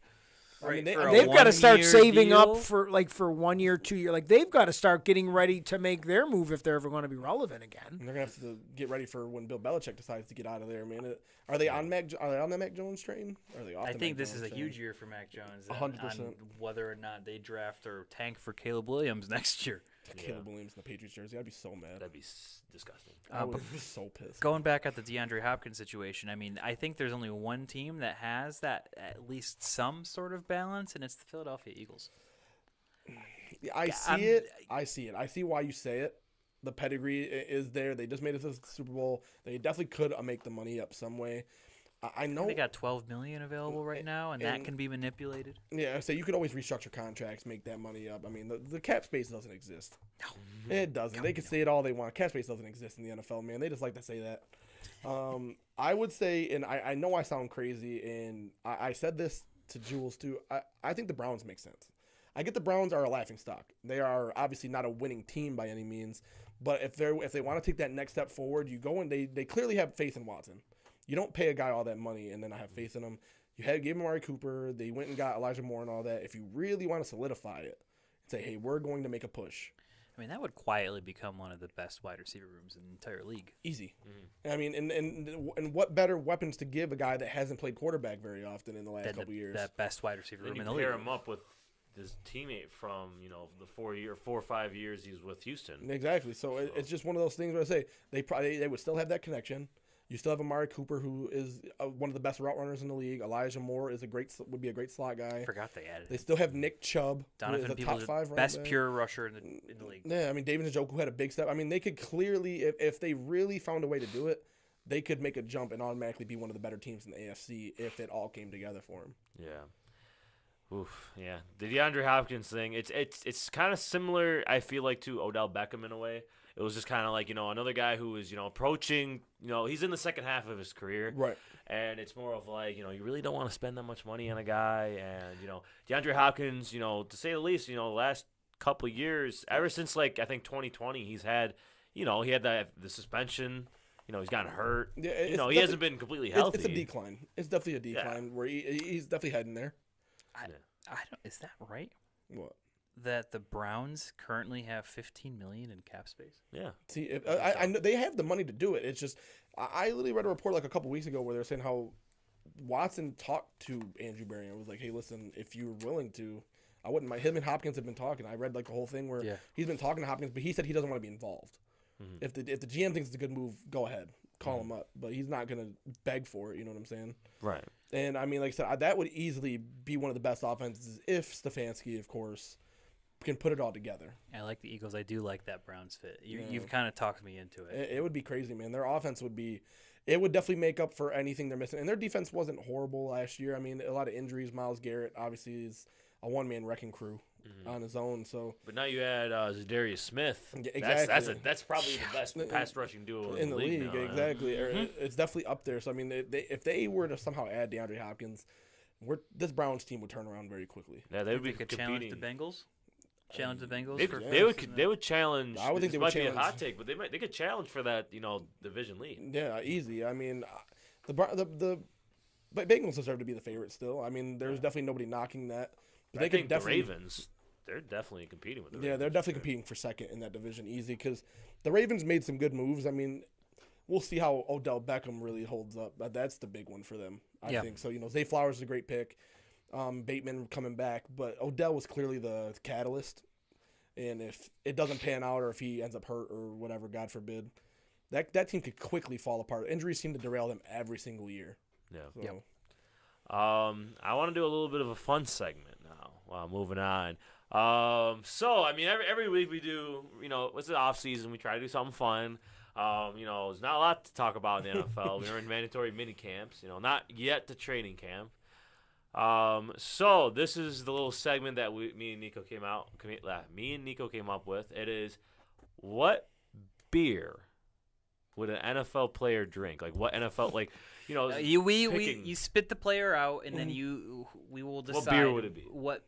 They've got to start saving up for 1 year, 2 year. They've got to start getting ready to make their move if they're ever going to be relevant again. And they're gonna have to get ready for when Bill Belichick decides to get out of there, man. Are they on the Mac Jones train? Or are they off? I think this is a huge year for Mac Jones. 100%. Whether or not they draft or tank for Caleb Williams next year. Caleb Williams in the Patriots jersey, I'd be so mad. That'd be disgusting. I would be so pissed. Going back at the DeAndre Hopkins situation, I think there's only one team that has that at least some sort of balance, and it's the Philadelphia Eagles. I see it. I see why you say it. The pedigree is there. They just made it to the Super Bowl. They definitely could make the money up some way. I know they got $12 million available right now, and that can be manipulated. Yeah, so you could always restructure contracts, make that money up. The cap space doesn't exist. No, it doesn't. They can say it all they want. Cap space doesn't exist in the NFL, man. They just like to say that. I would say, and I know I sound crazy, and I said this to Jules too. I think the Browns make sense. I get the Browns are a laughingstock. They are obviously not a winning team by any means, but if they want to take that next step forward, you go and they clearly have faith in Watson. You don't pay a guy all that money and then I have faith in him. Gave him Amari Cooper. They went and got Elijah Moore and all that. If you really want to solidify it, say, hey, we're going to make a push. That would quietly become one of the best wide receiver rooms in the entire league. Easy. Mm-hmm. And what better weapons to give a guy that hasn't played quarterback very often in the last couple years? That best wide receiver room in the league. Pair him up with his teammate from the 4 or 5 years he was with Houston. Exactly. So it's just one of those things where I say they would still have that connection. You still have Amari Cooper, who is one of the best route runners in the league. Elijah Moore would be a great slot guy. I forgot they added. They still have Nick Chubb, Donovan who is a top 5 best pure rusher in the league. Yeah, David Njoku had a big step. They could clearly, if they really found a way to do it, they could make a jump and automatically be one of the better teams in the AFC if it all came together for them. Yeah. Oof, yeah. The DeAndre Hopkins thing, it's kind of similar, I feel like, to Odell Beckham in a way. It was just kind of like, another guy who is, approaching, he's in the second half of his career. Right. And it's more of like, you really don't want to spend that much money on a guy. And, DeAndre Hopkins, to say the least, the last couple of years, ever since, I think 2020, he's had, he had the suspension. He's gotten hurt. Yeah, he hasn't been completely healthy. It's a decline. It's definitely a decline where he's definitely heading there. Is that right? What? That the Browns currently have $15 million in cap space? Yeah. See, I know they have the money to do it. It's just I literally read a report like a couple weeks ago where they're saying how Watson talked to Andrew Berry and was like, "Hey, listen, if you're willing to, I wouldn't mind." Him and Hopkins have been talking. I read like the whole thing where he's been talking to Hopkins, but he said he doesn't want to be involved. Mm-hmm. If the GM thinks it's a good move, go ahead, call him up, but he's not gonna beg for it. You know what I'm saying? Right. And I mean, like I said, that would easily be one of the best offenses if Stefanski, of course, can put it all together. I like the Eagles. I do like that Browns fit. You've kind of talked me into it. It would be crazy, man. Their offense would definitely make up for anything they're missing. And their defense wasn't horrible last year. I mean, a lot of injuries. Myles Garrett obviously is a one-man wrecking crew on his own. So, but now you add Zadarius Smith. Yeah, exactly. That's probably the best pass rushing duo in the league now, exactly. It's definitely up there. So I mean, if they were to somehow add DeAndre Hopkins, this Browns team would turn around very quickly. Yeah, they would be could competing. Challenge the Bengals. Challenge the Bengals. They would challenge. I would think they would challenge. Might be a hot take, but they could challenge for that division lead. Yeah, easy. I mean, the Bengals deserve to be the favorite still. I mean, there's definitely nobody knocking that. But I think the Ravens, they're definitely competing with the Ravens. Yeah, they're definitely competing for second in that division easy because the Ravens made some good moves. I mean, we'll see how Odell Beckham really holds up. That's the big one for them, I think. So, Zay Flowers is a great pick. Bateman coming back, but Odell was clearly the catalyst. And if it doesn't pan out or if he ends up hurt or whatever, God forbid, that team could quickly fall apart. Injuries seem to derail them every single year. Yeah. So. Yep. I want to do a little bit of a fun segment now while moving on. So, I mean, every week we do, it's the off season. We try to do something fun. There's not a lot to talk about in the NFL. We're in mandatory mini camps, not yet to training camp. So this is the little segment that me and Nico came up with. It is, what beer would an NFL player drink? Like what NFL, you spit the player out and then we will decide what beer would it be? What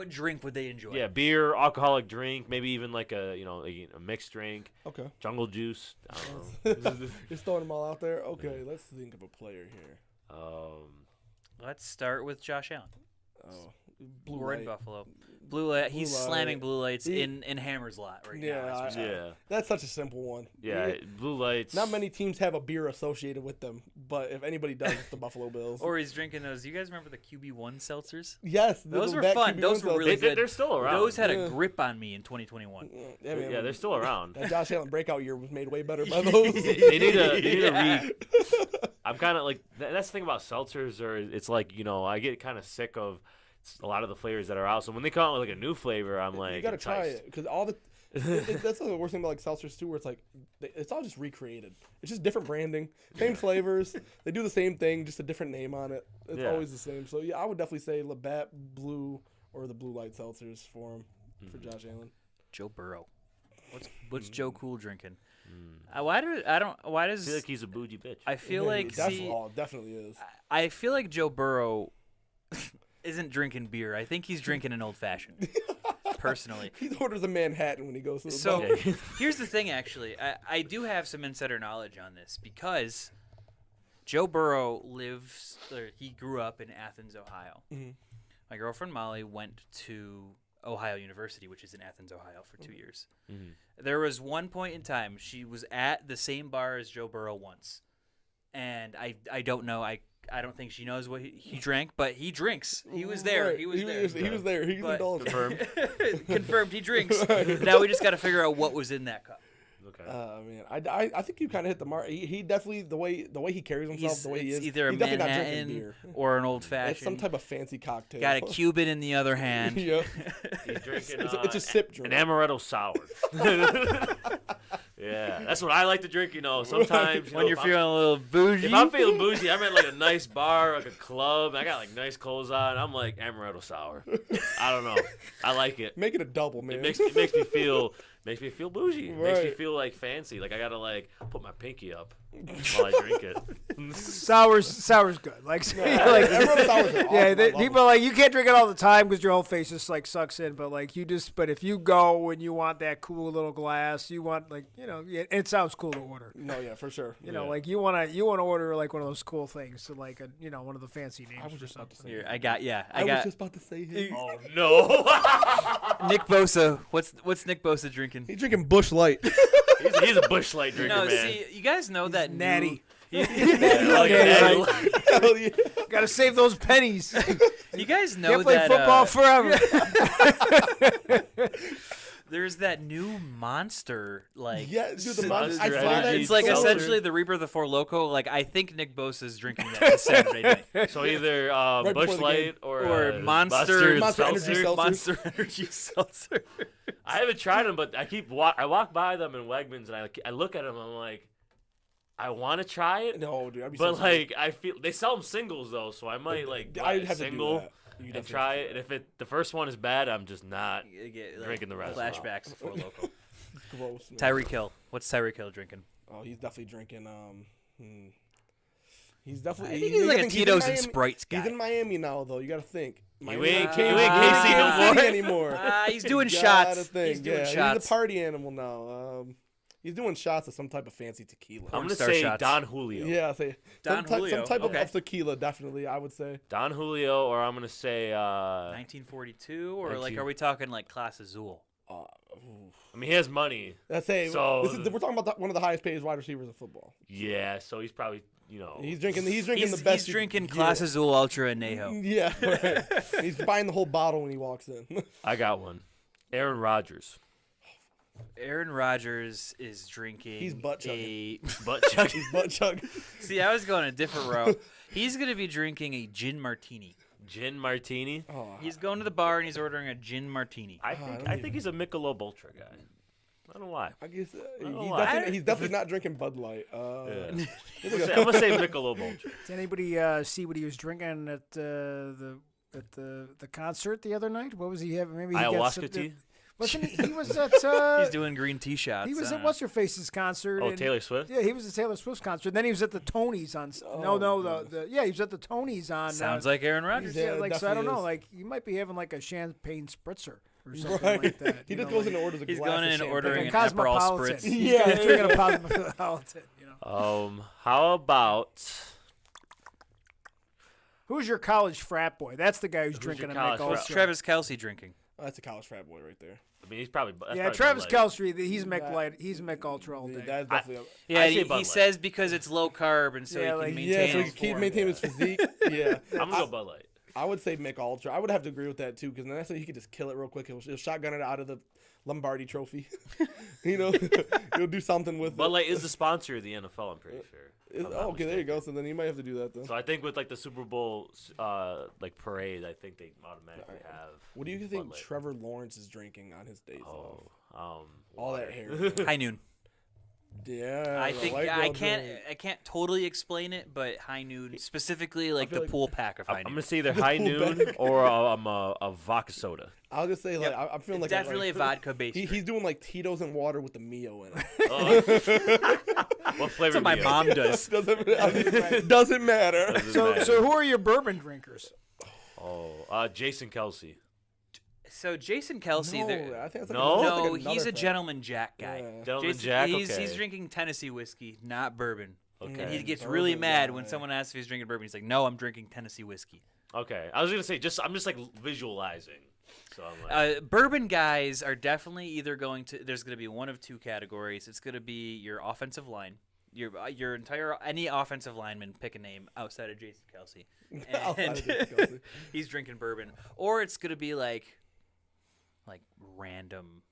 drink would they enjoy? Yeah, beer, alcoholic drink, maybe even like a mixed drink. Okay. Jungle juice. I don't know. Just throwing them all out there. Okay, let's think of a player here. Let's start with Josh Allen. Oh, We're in Buffalo. Blue light. He's slamming blue lights in Hammer's lot right now. Yeah. That's such a simple one. Yeah, blue lights. Not many teams have a beer associated with them, but if anybody does, it's the Buffalo Bills. Or he's drinking those. You guys remember the QB1 seltzers? Yes. Those were fun. Those were really good. They're still around. Those had a grip on me in 2021. Yeah, man, they're still around. That Josh Allen breakout year was made way better by those. They need a I'm kind of like, that's the thing about seltzers, or it's like, I get kind of sick of a lot of the flavors that are out. So when they come out with like a new flavor, I'm like, you gotta try it because that's the worst thing about like seltzers too, where it's like it's all just recreated. It's just different branding, same flavors. They do the same thing, just a different name on it. It's always the same. So yeah, I would definitely say Labatt Blue or the Blue Light seltzers for him for Josh Allen. Joe Burrow. What's Joe Cool drinking? Why does I feel like he's a bougie bitch. I feel like definitely is. I feel like Joe Burrow isn't drinking beer. I think he's drinking an old fashioned. Personally, he orders a Manhattan when he goes to the So here's the thing. Actually, I do have some insider knowledge on this because Joe Burrow he grew up in Athens, Ohio. Mm-hmm. My girlfriend Molly went to Ohio University, which is in Athens, Ohio, for 2 years. Mm-hmm. There was one point in time she was at the same bar as Joe Burrow once, and I don't know. I don't think she knows what he drank, but he drinks. He was there. Right. He was there. He's indulged. Confirmed. Confirmed. He drinks. Now we just got to figure out what was in that cup. Okay. Man, I think you kind of hit the mark. He definitely the way he carries himself, the way he is. Either a Manhattan or an old fashioned. It's some type of fancy cocktail. Got a Cuban in the other hand. Yep. He's drinking. It's a sip drink. An amaretto sour. Yeah, that's what I like to drink. Sometimes when you're feeling a little bougie. If I'm feeling bougie, I'm at like a nice bar, like a club. I got like nice clothes on. I'm like amaretto sour. I don't know. I like it. Make it a double, man. It makes me feel bougie. It Right. makes me feel like fancy. Like I gotta like put my pinky up while I drink it. Sour's good. Like, everyone sours are awesome. people are like, you can't drink it all the time because your whole face just like sucks in. But like but if you go and you want that cool little glass, you want it sounds cool to order. No, yeah, for sure. You know, like you want to order like one of those cool things, so like one of the fancy names. I was just about to say. Here, I got was just about to say him. Oh no. Nick Bosa. What's Nick Bosa drinking? He's drinking Busch Light. He's a Busch Light drinker, No, man. see, you guys know that Natty. Hell yeah. Gotta save those pennies. You guys know Can't play that football forever. there's that new Monster Yeah, dude, the Monster I saw that. Energy It's like seltzer. essentially the Reaper the Four Loko. Like I think Nick Bosa's drinking that this Saturday night. So either before Busch the Light Or Monster Monster Energy Seltzer. Seltzer. Monster Energy Seltzer. I haven't tried them, but I walk by them in Wegmans and I look at them. I'm like, I want to try it, No, dude, I'd be but so like I feel they sell them singles though, so I might like buy I'd a have to do single that. You and definitely try it. And if the first one is bad, I'm just not. You get, Drinking the rest. Flashbacks to Four Loko. Gross. Man. Tyreek Hill. What's Tyreek Hill drinking? Oh, he's definitely drinking. He's definitely. I think he's like a in Tito's and Miami- Sprites guy. He's in Miami now, though. You got to think. You ain't Casey no more. anymore. He's doing You shots. gotta think, He's doing yeah, shots. He's a party animal now. He's doing shots of some type of fancy tequila. I'm gonna Star say shots. Don Julio. Yeah, I'll say Don some Julio, type okay. of tequila, definitely. I would say. Don Julio, or I'm gonna say. 1942, or like, are we talking like Class Azul? I mean, he has money. Let's say So- we're talking about one of the highest paid wide receivers in football. Yeah, so he's probably He's drinking the best. He's drinking Class Azul Ultra and Neho. Yeah, right. He's buying the whole bottle when he walks in. I got one. Aaron Rodgers. Aaron Rodgers is drinking. He's butt chugging. Butt chug. He's butt chug. See, I was going a different route. He's gonna be drinking a gin martini. Gin martini. Oh, He's going to the bar and he's ordering a gin martini. I think he's a Michelob Ultra guy. I don't know why. I guess why. he's definitely not drinking Bud Light. I'm gonna say Michelob Ultra. Did anybody see what he was drinking at the concert the other night? What was he having? Maybe he got Ayahuasca tea. Wasn't he? He was at. He's doing green tea shots. He was at What's Her Face's concert. Oh, and- Taylor Swift. Yeah, he was at Taylor Swift's concert. Then he was at the Tonys on. He was at the Tonys on. Sounds like Aaron Rodgers. Yeah, Yeah, like so. I don't definitely know. is. Like you might be having like a champagne spritzer or something Right. like that. He you just know, goes like, in and orders a He's glass going of in and champagne. ordering like an a Aperol cosmopolitan. spritz. He's Yeah. drinking a cosmopolitan. You know. How about Who's your college frat boy? That's the guy who's Who's drinking your a college Mick frat- What's Ultra. Travis Kelce drinking? Oh, that's a college frat boy right there. I mean, he's probably. That's Yeah, probably Travis Bud Light. Kelce. He's Mick Light. He's Mick Ultra all day. Dude, that's definitely. Yeah, I say he Bud Light. says because it's low carb and so Yeah, he like- can maintain Yeah, so his he can form. maintain his physique. Yeah, I'm gonna go Bud Light. I would say Mick Ultra. I would have to agree with that too, because then I say he could just kill it real quick. He'll shotgun it out of the Lombardi Trophy. He'll do something with Bud it. Light is the sponsor of the NFL. I'm pretty sure. if I'm not Okay, there you go. mistaken. So then you might have to do that then. So I think with like the Super Bowl like parade, I think they automatically have. What do you Bud think Light. Trevor Lawrence is drinking on his days off? Oh, All that water. hair. High noon. Yeah, I the think white I girl can't drink. totally explain it, but high noon specifically like feel the like- pool pack of high I'm noon. gonna say either high noon or a vodka soda. I'll just say like I'm feeling like Definitely like, a vodka based. He's doing like Tito's and water with the Mio in it. What flavor? That's what my Mio? mom does. Doesn't matter. Doesn't matter. So who are your bourbon drinkers? Jason Kelsey. So Jason Kelsey, No, there- I think that's No? that's no, like he's another a fact. gentleman Jack guy. Yeah. Gentleman Jason, Jack. he's Okay. drinking Tennessee whiskey, not bourbon. Okay. And he gets Bourbon really mad when guy. someone asks if he's drinking bourbon. He's like, "No, I'm drinking Tennessee whiskey." Okay. I was gonna say I'm just like visualizing. So I'm like, Bourbon guys are definitely either going to. There's going to be one of two categories. It's going to be your offensive line. Your entire any offensive lineman, pick a name outside of Jason Kelsey, Outside and of Jason Kelce. he's drinking bourbon, or it's going to be like random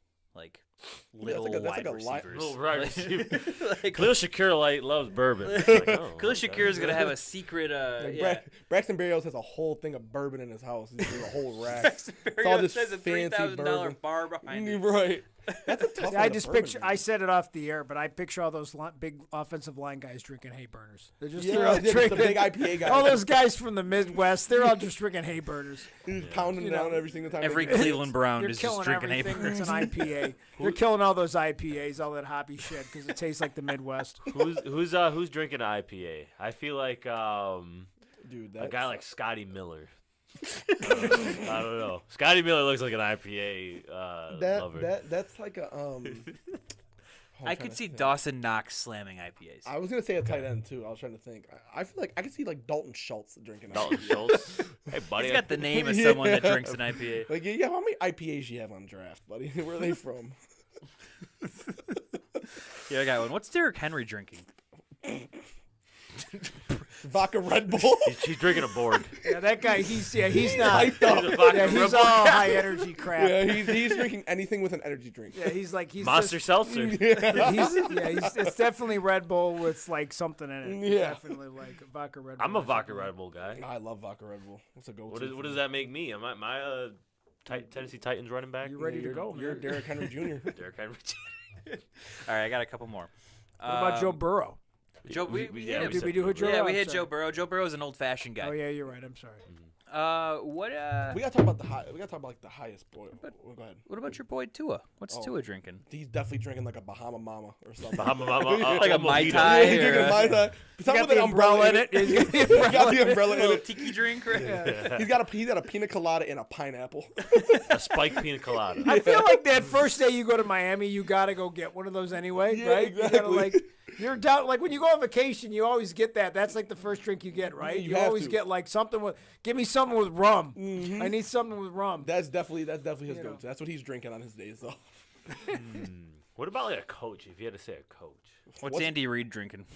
little that's wide like a li- receivers. Little wide receiver. like Khalil Shakir Light loves bourbon. Like, oh, Khalil okay. Shakir is going to have a secret. Like Yeah. Braxton Berrios has a whole thing of bourbon in his house. He's got a whole rack. Braxton all Berrios this has a fancy $3,000 bourbon. bar behind it. Right. That's a tough one. I just picture. I said it off the air, but I picture all those big offensive line guys drinking hay burners. They're just the big IPA guys. All those guys from the Midwest, they're all just drinking hay burners. He's pounding down every single time. Every Cleveland Brown is just killing drinking hay everything burners. that's an IPA. They're killing all those IPAs, all that hoppy shit, because it tastes like the Midwest. Who's drinking an IPA? I feel like Dude, a guy like Scotty Miller. I don't know. Scotty Miller looks like an IPA lover. That's like a I could see Dawson Knox slamming IPAs. I was gonna say a tight end too. I was trying to think. I feel like I could see like Dalton Schultz drinking. Dalton IPA. Schultz. Hey, buddy. He's got the name of someone that drinks an IPA. Like, yeah, how many IPAs you have on draft, buddy? Where are they from? Yeah, I got one. What's Derrick Henry drinking? Vodka Red Bull. He's drinking a board. Yeah, that guy. He's not. Hyped up. Yeah, he's all high energy crap. Yeah, he's drinking anything with an energy drink. Yeah, he's Monster Seltzer. It's definitely Red Bull with like something in it. Yeah. Definitely like a vodka Red Bull. I'm a vodka Red Bull guy. I love Vodka Red Bull. What's a go-to? What does that make me? Am I Tennessee Titans running back? You ready to go? You're Derrick Henry Jr. Derrick Henry. All right, I got a couple more. What about Joe Burrow? Joe, Did we do Joe? Yeah, we I'm hit sorry. Joe Burrow. Joe Burrow's an old-fashioned guy. Oh yeah, you're right. I'm sorry. What? We gotta talk about the high. We gotta talk about like the highest boy. Go ahead. What about your boy Tua? What's Tua drinking? He's definitely drinking like a Bahama Mama or something. Bahama Mama, Like a Mai mojito. Tai. He's drinking a Mai Tai. Something with an umbrella in it. He's got the umbrella in Little it. tiki drink. Right? Yeah. He's got a pina colada and a pineapple. A spiked pina colada. I feel like that first day you go to Miami, you gotta go get one of those anyway, Yeah, right? You gotta exactly. you're down like when you go on vacation, you always get that. That's like the first drink you get, right? You You have always to. get like something with. Give me something with rum. I need something with rum. That's definitely his You know. go-to. That's what he's drinking on his days off. What about like a coach? If you had to say a coach, What's Andy Reid drinking?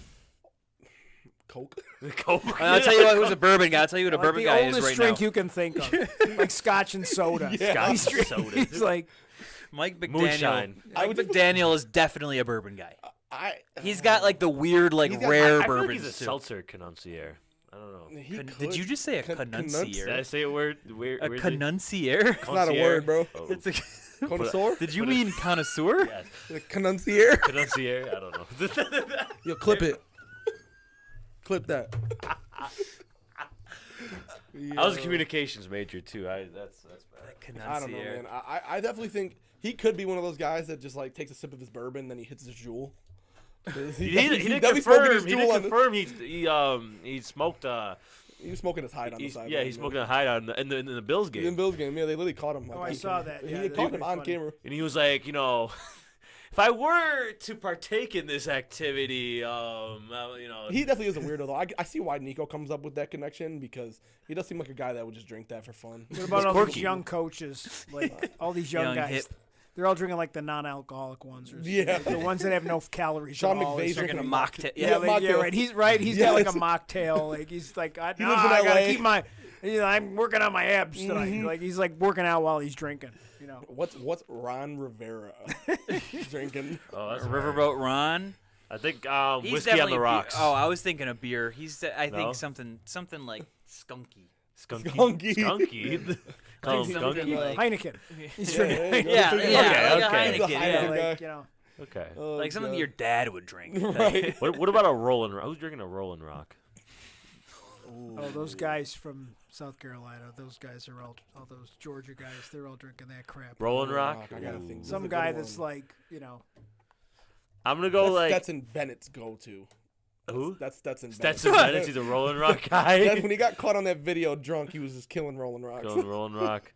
Coke. Coke. I'll tell you what. Who's a bourbon guy? I'll tell you what a Like bourbon the guy is oldest right drink now. you can think of, like Scotch and soda. Scotch and soda. He's like, Mike McDaniel. Moonshine. Mike McDaniel is definitely a bourbon guy. He's got like the weird, like He's got- rare I feel bourbons like he's a too. seltzer connoisseur. I don't know. He Did could. you just say a Did I connoisseur? say a word? A weirdly? connoisseur? It's not a word, bro. Oh. It's a. Connoisseur? Did you mean connoisseur? Yes. Connoisseur? Connoisseur? I don't know. Yo, clip it. Clip that. I was a communications major too. That's bad. I don't know, man. I definitely think he could be one of those guys that just like takes a sip of his bourbon, then he hits his Juul. He didn't definitely smoking his confirm. He Juul didn't on confirm. He smoked. He was smoking his hide on the side. Yeah, he's smoking a hide on in the Bills game. In the Bills game, yeah, they literally caught him. oh, I saw that. Yeah, He that's caught him pretty on funny. camera. And he was like, if I were to partake in this activity, He definitely is a weirdo, though. I see why Nico comes up with that connection because he does seem like a guy that would just drink that for fun. What about all quirky. these young coaches? Like all these young Young, guys. hip. They're all drinking like the non-alcoholic ones. Or Yeah. the ones that have no calories. Sean at all. McVay's It's drinking a mocktail. Yeah, like, yeah, mocktail. right. He's right. He's Yeah, got like a it's- mocktail. Like he's like, I lives in gotta LA. keep my. I'm working on my abs tonight. Like he's like working out while he's drinking. You know. What's Ron Rivera drinking? Oh, that's Riverboat Ron. I think He's whiskey on the definitely rocks. Oh, I was thinking of beer. I No? think something like skunky. Skunky. Skunky. Call him Something skunky. like- Heineken. He's Yeah, drinking. there you go. Yeah, Drinking yeah, Heineken. like a okay. Heineken. He's a Yeah. Heineken guy. Like, you know. Okay. Oh, Like something God. that your dad would drink. Right. What about a Rolling Rock? Who's drinking a Rolling Rock? Oh, those guys from South Carolina. Those guys are all those Georgia guys. They're all drinking that crap. Rolling Rock? I gotta think. Some This is a guy good that's one. like, you know. I'm gonna go like Stetson Bennett's go-to. who? That's Stetson Bennett. Stetson Bennett. He's a Rolling Rock guy. That's when he got caught on that video drunk, he was just killing Rolling Rocks. Going Rolling Rock.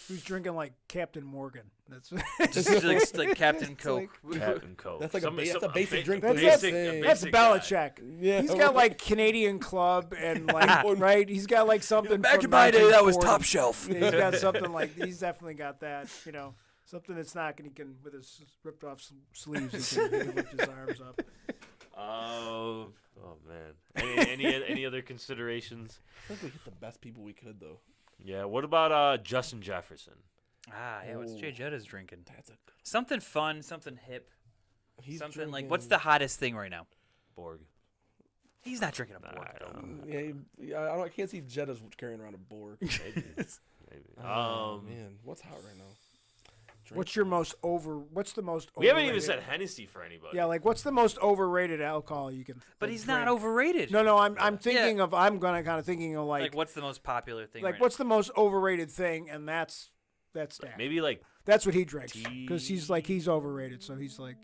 Who's drinking like Captain Morgan? That's Just like Captain Coke. Captain Coke. That's like that's a basic drink. That's- for that's- him. that's basic guy. Belichick. Yeah. He's got like Canadian Club and like right. He's got like something. Back from in my day, that was 1940. top shelf. Yeah, he's got something like he's definitely got that. You know, something that's not he can with his ripped off sleeves. He can lift his arms up. Oh man. Any other considerations? I think we hit the best people we could though. Yeah. What about Justin Jefferson? Yeah, what's Jay Jetta's drinking? That's a Something fun, something hip, he's something like. drinking- What's the hottest thing right now? Borg. He's not drinking a Borg. I don't know. Yeah, I can't see Jetta's carrying around a board. Maybe. Oh man, what's hot right now? What's the most We haven't even said Hennessy for anybody. Yeah, like what's the most overrated alcohol you can? But he's drink? not overrated. No, I'm thinking of. I'm gonna kind of thinking of like what's the most popular thing? Like right what's the most overrated thing, and that's Dak. Maybe like that's what he drinks because he's overrated. So he's like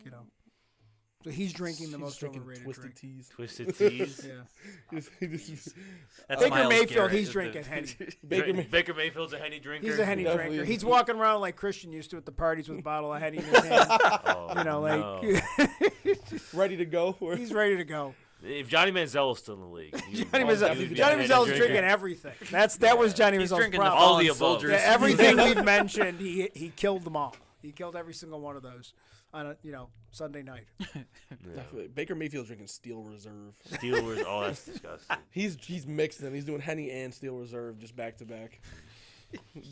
So he's drinking the most overrated twisted drink. teas. Twisted teas. Yeah. That's Baker Myles Mayfield, Garrett he's is drinking Henny. Baker Mayfield's a Henny drinker. He's a Henny Definitely. drinker. He's walking around like Christian used to at the parties with a bottle of Henny in his hand. Ready to go. He's ready to go. If Johnny Manziel was still in the league, Johnny Manziel's drinking everything. That was Johnny He's Manziel's drinking problem. all the above. soldiers. Yeah, everything we've mentioned, he killed them all. He killed every single one of those on a Sunday night. Definitely. Baker Mayfield's drinking Steel Reserve. Oh, that's disgusting. He's mixed them. He's doing Henny and Steel Reserve just back to back.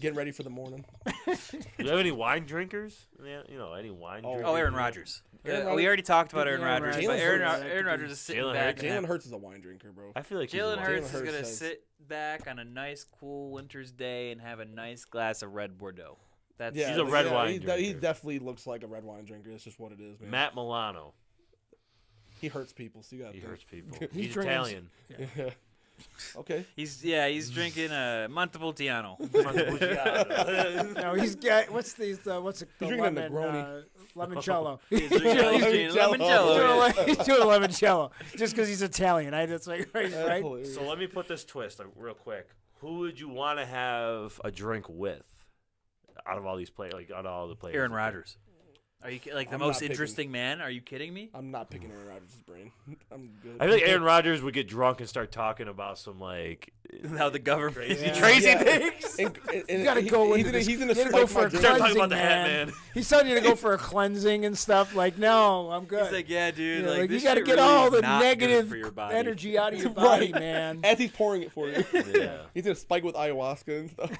Getting ready for the morning. Do you have any wine drinkers? Yeah, any wine drinkers? Oh, Aaron Rodgers. Aaron We already talked about Aaron Aaron Rodgers, Rodgers. but Jalen Aaron Rodgers is sitting Jalen back. Hurts. Jalen Hurts is a wine drinker, bro. I feel like he's Jalen a wine Hurts is Hurts going to says- sit back on a nice, cool winter's day and have a nice glass of red Bordeaux. That's He's a red wine He drinker. definitely looks like a red wine drinker. That's just what it is, man. Matt Milano. He hurts people, so you got He to hurts people. He's He's drinking- Italian. Yeah. Okay. He's drinking Montepulciano. No, he's got what's the drinking a Negroni. limoncello. He's drinking limoncello. He's doing limoncello just because he's Italian. That's like right. Hilarious. So let me put this twist real quick. Who would you want to have a drink with out of all these players? Like out of all the players. Aaron Rodgers. Are you like the I'm most not picking- interesting man? Are you kidding me? I'm not picking Aaron Rodgers' brain. I'm good. I feel like Aaron Rodgers would get drunk and start talking about some like How the government crazy Yeah. things. You gotta go into this. He's gonna You gotta go for a Start talking cleansing, about the hat, man. He's telling you to go for a cleansing and stuff. Like, no, I'm good. He's like, yeah, dude. like, you this gotta shit get really all is the not good negative for your body. energy out of your body, Right. man. As he's pouring it for you. Yeah. He's gonna spike with ayahuasca and stuff.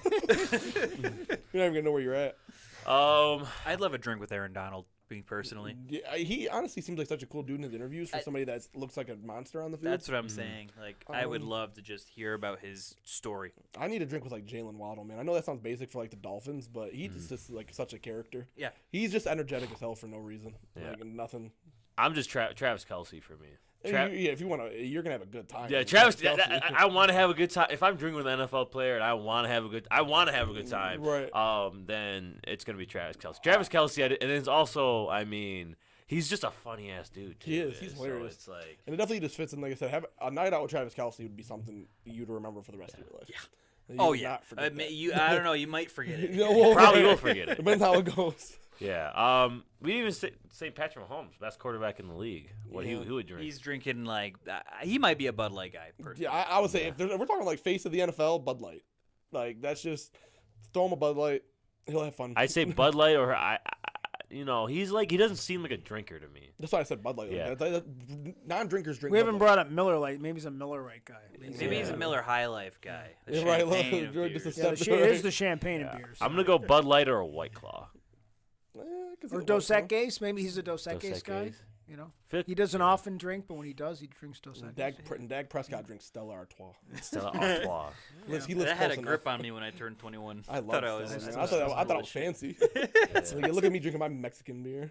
You're not even gonna know where you're at. I'd love a drink with Aaron Donald, me personally. Yeah, he honestly seems like such a cool dude in his interviews for somebody that looks like a monster on the field. That's what I'm saying. Like, I would love to just hear about his story. I need a drink with like Jalen Waddle, man. I know that sounds basic for like the Dolphins, but he's just like such a character. Yeah. He's just energetic as hell for no reason. Yeah. Like nothing. I'm just Travis Kelce for me. Yeah, if you want to, you're gonna have a good time. Yeah, with Travis. Kelce. I want to have a good time. If I'm drinking with an NFL player and I want to have a good time, Right. then it's gonna be Travis Kelce. Travis Kelce, and it's also, I mean, he's just a funny ass dude. Too, He is. man. He's So hilarious. it's like, And it definitely just fits in. Like I said, have a night out with Travis Kelce would be something you to remember for the rest of your life. Yeah. Oh, yeah. I don't know. You might forget it. probably will forget it. Depends how it goes. Yeah. We didn't even say Patrick Mahomes, best quarterback in the league. What he would drink? He's drinking, like, he might be a Bud Light guy. Personally. Yeah, I would say if we're talking like face of the NFL, Bud Light. Like that's just throw him a Bud Light. He'll have fun. I'd say Bud Light, or he's like, he doesn't seem like a drinker to me. That's why I said Bud Light. Yeah. Non-drinkers drink. We Bud haven't Light. brought up Miller Lite. Maybe he's a Miller Lite guy. Maybe he's a Miller High Life guy. The Yeah, right, champagne of just a beers. Yeah, step it is the champagne and beers. I'm gonna go Bud Light or a White Claw. Or Dos Equis. Maybe he's a Dos Equis guy. You know, he doesn't often drink, but when he does, he drinks Dos Equis. Dak Prescott drinks Stella Artois. Stella Artois. He lives That had a close grip enough. on me when I turned 21. I love thought Stella. I was. Man. I thought it was fancy. Like, look at me drinking my Mexican beer.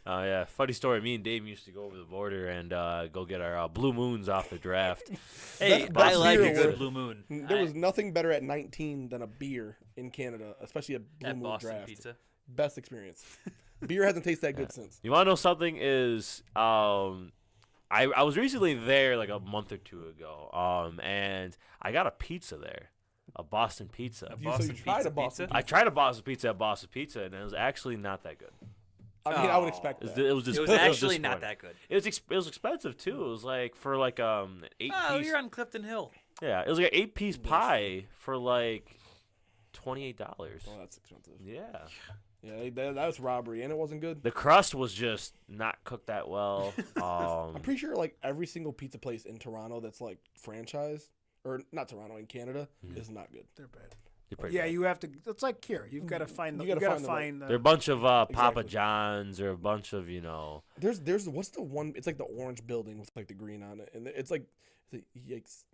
Oh yeah, funny story. Me and Dave used to go over the border and go get our Blue Moons off the draft. Hey, Best I like beer a good was- Blue Moon. There was nothing better at 19 than a beer in Canada, especially a Blue At Moon Boston draft. Pizza. Best experience. Beer hasn't tasted that good since. You want to know something? Is I was recently there like a month or two ago, and I got a pizza there, a Boston pizza. So you tried a Boston I tried a Boston pizza at Boston Pizza, and it was actually not that good. I mean, I would expect It was, that. it was, just, It was actually not disappointing. that good. It was expensive too. It was like for like an 8 Oh, piece. you're on Clifton Hill. Yeah, it was like an 8-piece pie for like $28. Oh, that's expensive. Yeah. Yeah, that was robbery, and it wasn't good. The crust was just not cooked that well. I'm pretty sure like every single pizza place in Toronto that's like franchised, or not Toronto, in Canada, is not good. They're bad. They're pretty Yeah, bad. you have to. It's like here. You've got to find the. You You gotta got to find find They're a the. bunch of Papa Exactly. John's or a bunch of, There's what's the one? It's like the orange building with like the green on it, and it's like, yikes.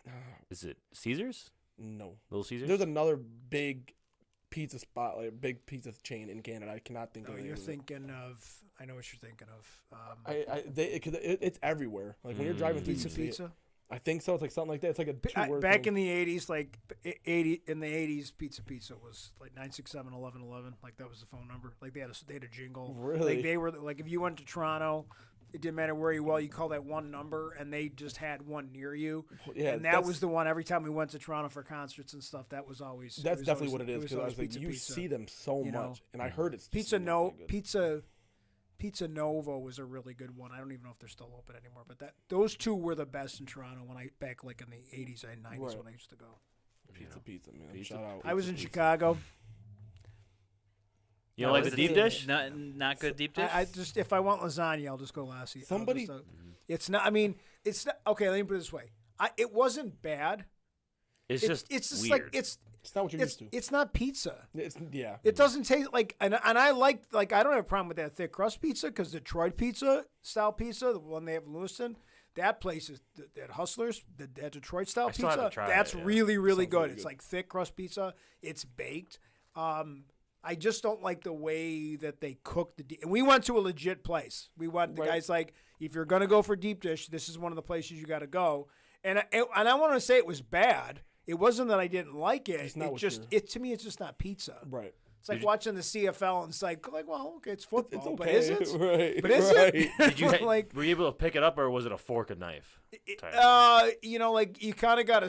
Is it Caesars? No, Little Caesars? there's another big pizza spot, like a big pizza chain in Canada. I cannot think of it. You're thinking of. I know what you're thinking of. It's everywhere. Like when you're driving through, Pizza. I think so. It's like something like that. It's like a two-word back thing. in the 80s, like in the 80s, Pizza was like 967-1111. Like that was the phone number. Like they had a jingle. Really? Like they were like if you went to Toronto, it didn't matter where you were. You call that one number, and they just had one near you. Yeah, and that was the one. Every time we went to Toronto for concerts and stuff, that was always. That's definitely what it is. Because I was like, you see them so much, and I heard it's Pizza Nova was a really good one. I don't even know if they're still open anymore, but those two were the best in Toronto back like in the 80s and 90s when I used to go. Pizza, man. Shout out. I was in Chicago. You don't like the deep dish? Not good deep dish? I just if I want lasagna, I'll just go Lassie. Somebody. It's not. I mean, it's not. Okay, let me put it this way. It wasn't bad. It's just weird. like It's not what you're used to. It's not pizza. Yeah. It doesn't taste like, and I like I don't have a problem with that thick crust pizza because Detroit pizza style pizza, the one they have in Lewiston, that place is that Hustlers, that Detroit style pizza. That's really really good. It's like thick crust pizza. It's baked. I just don't like the way that they cook and we went to a legit place. We went. The guy's like, if you're gonna go for deep dish, this is one of the places you got to go. And I want to say it was bad. It wasn't that I didn't like it. To me, it's just not pizza. Right. It's like watching the CFL, and it's like well, okay, it's football, it's okay. But is it? Right. But is it? Did you were you able to pick it up, or was it a fork and knife? Like you kind of got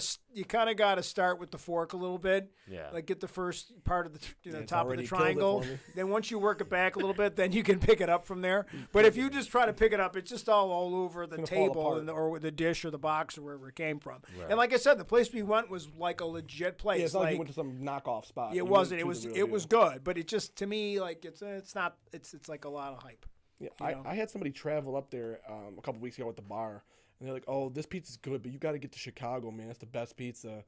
to start with the fork a little bit. Yeah. Like get the first part of the top of the killed it triangle. for me. Then once you work it back a little bit, then you can pick it up from there. But if you just try to pick it up, it's just all over the table or the dish or the box or wherever it came from. Right. And like I said, the place we went was like a legit place. Yeah, it's not like you went to some knockoff spot. It wasn't. It was good, but it just to me like it's not. It's like a lot of hype. Yeah, I had somebody travel up there a couple weeks ago at the bar. And they're like, "Oh, this pizza's good, but you got to get to Chicago, man. It's the best pizza."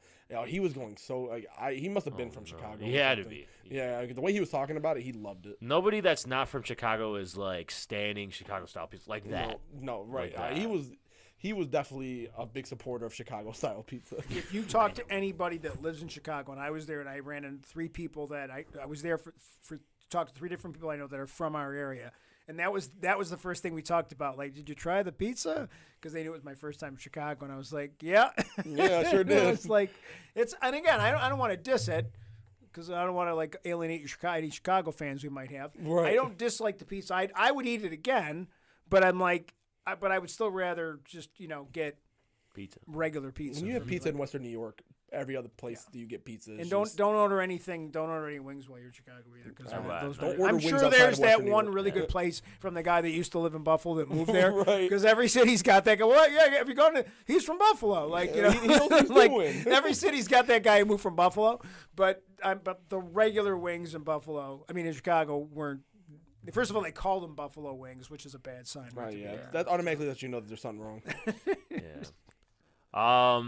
He was going so he must have been from Chicago. He had to be. Yeah, the way he was talking about it, he loved it. Nobody that's not from Chicago is like standing Chicago style pizza like that. No, right. Like he was definitely a big supporter of Chicago style pizza. If you talk to anybody that lives in Chicago, and I was there, and I ran into 3 people that I was there for to talk to 3 different people I know that are from our area. And that was the first thing we talked about. Like, did you try the pizza? Because they knew it was my first time in Chicago, and I was like, yeah. Yeah, I sure did. It's like and again, I don't want to diss it because I don't want to like alienate any Chicago fans we might have. Right. I don't dislike the pizza. I would eat it again, but I'm like, but I would still rather just get pizza, regular pizza. When you have pizza in Western New York, every other place that you get pizza. And don't order anything. Don't order any wings while you're in Chicago either. Because I'm sure there's that one really good place from the guy that used to live in Buffalo that moved there. Because every city's got that guy. Well, yeah, if you're going to, he's from Buffalo. Like he knows what he's doing. Every city's got that guy who moved from Buffalo. But the regular wings in Buffalo, I mean in Chicago, weren't. First of all, they call them Buffalo wings, which is a bad sign. Right. Yeah. That automatically lets you know that there's something wrong. Yeah.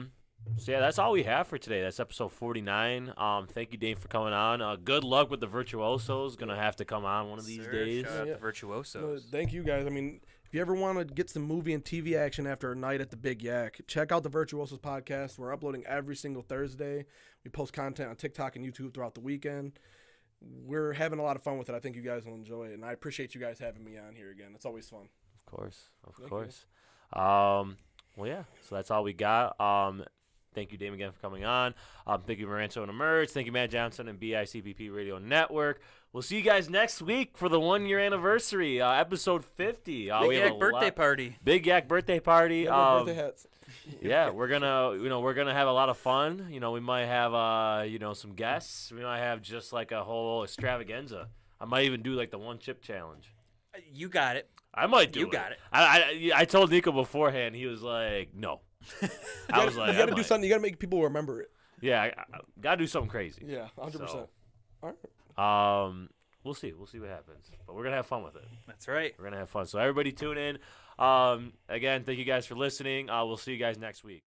So yeah, that's all we have for today. That's episode 49. Thank you, Dave, for coming on. Good luck with the Virtuosos. Gonna have to come on one of these days. Shout out to Virtuosos. Thank you guys. I mean, if you ever want to get some movie and TV action after a night at the Big YAC, check out the Virtuosos Podcast. We're uploading every single Thursday. We post content on TikTok and YouTube throughout the weekend. We're having a lot of fun with it. I think you guys will enjoy it, and I appreciate you guys having me on here again. It's always fun. Of course. Well, yeah. So that's all we got. Thank you, Dame, again for coming on. Thank you, Maranto and Emerge. Thank you, Matt Johnson and BICBP Radio Network. We'll see you guys next week for the 1-year anniversary, episode 50. Big Yak birthday party. Big Yak birthday party. Birthday hats. Yeah, we're gonna have a lot of fun. We might have some guests. We might have just like a whole extravaganza. I might even do like the 1 chip challenge. You got it. I might do it. You got it. I told Nico beforehand. He was like, no. I was like, you got to do something. You got to make people remember it. Yeah, I got to do something crazy. Yeah, 100%. So, all right. We'll see. We'll see what happens. But we're going to have fun with it. That's right. We're going to have fun. So everybody tune in. Again, thank you guys for listening. We'll see you guys next week.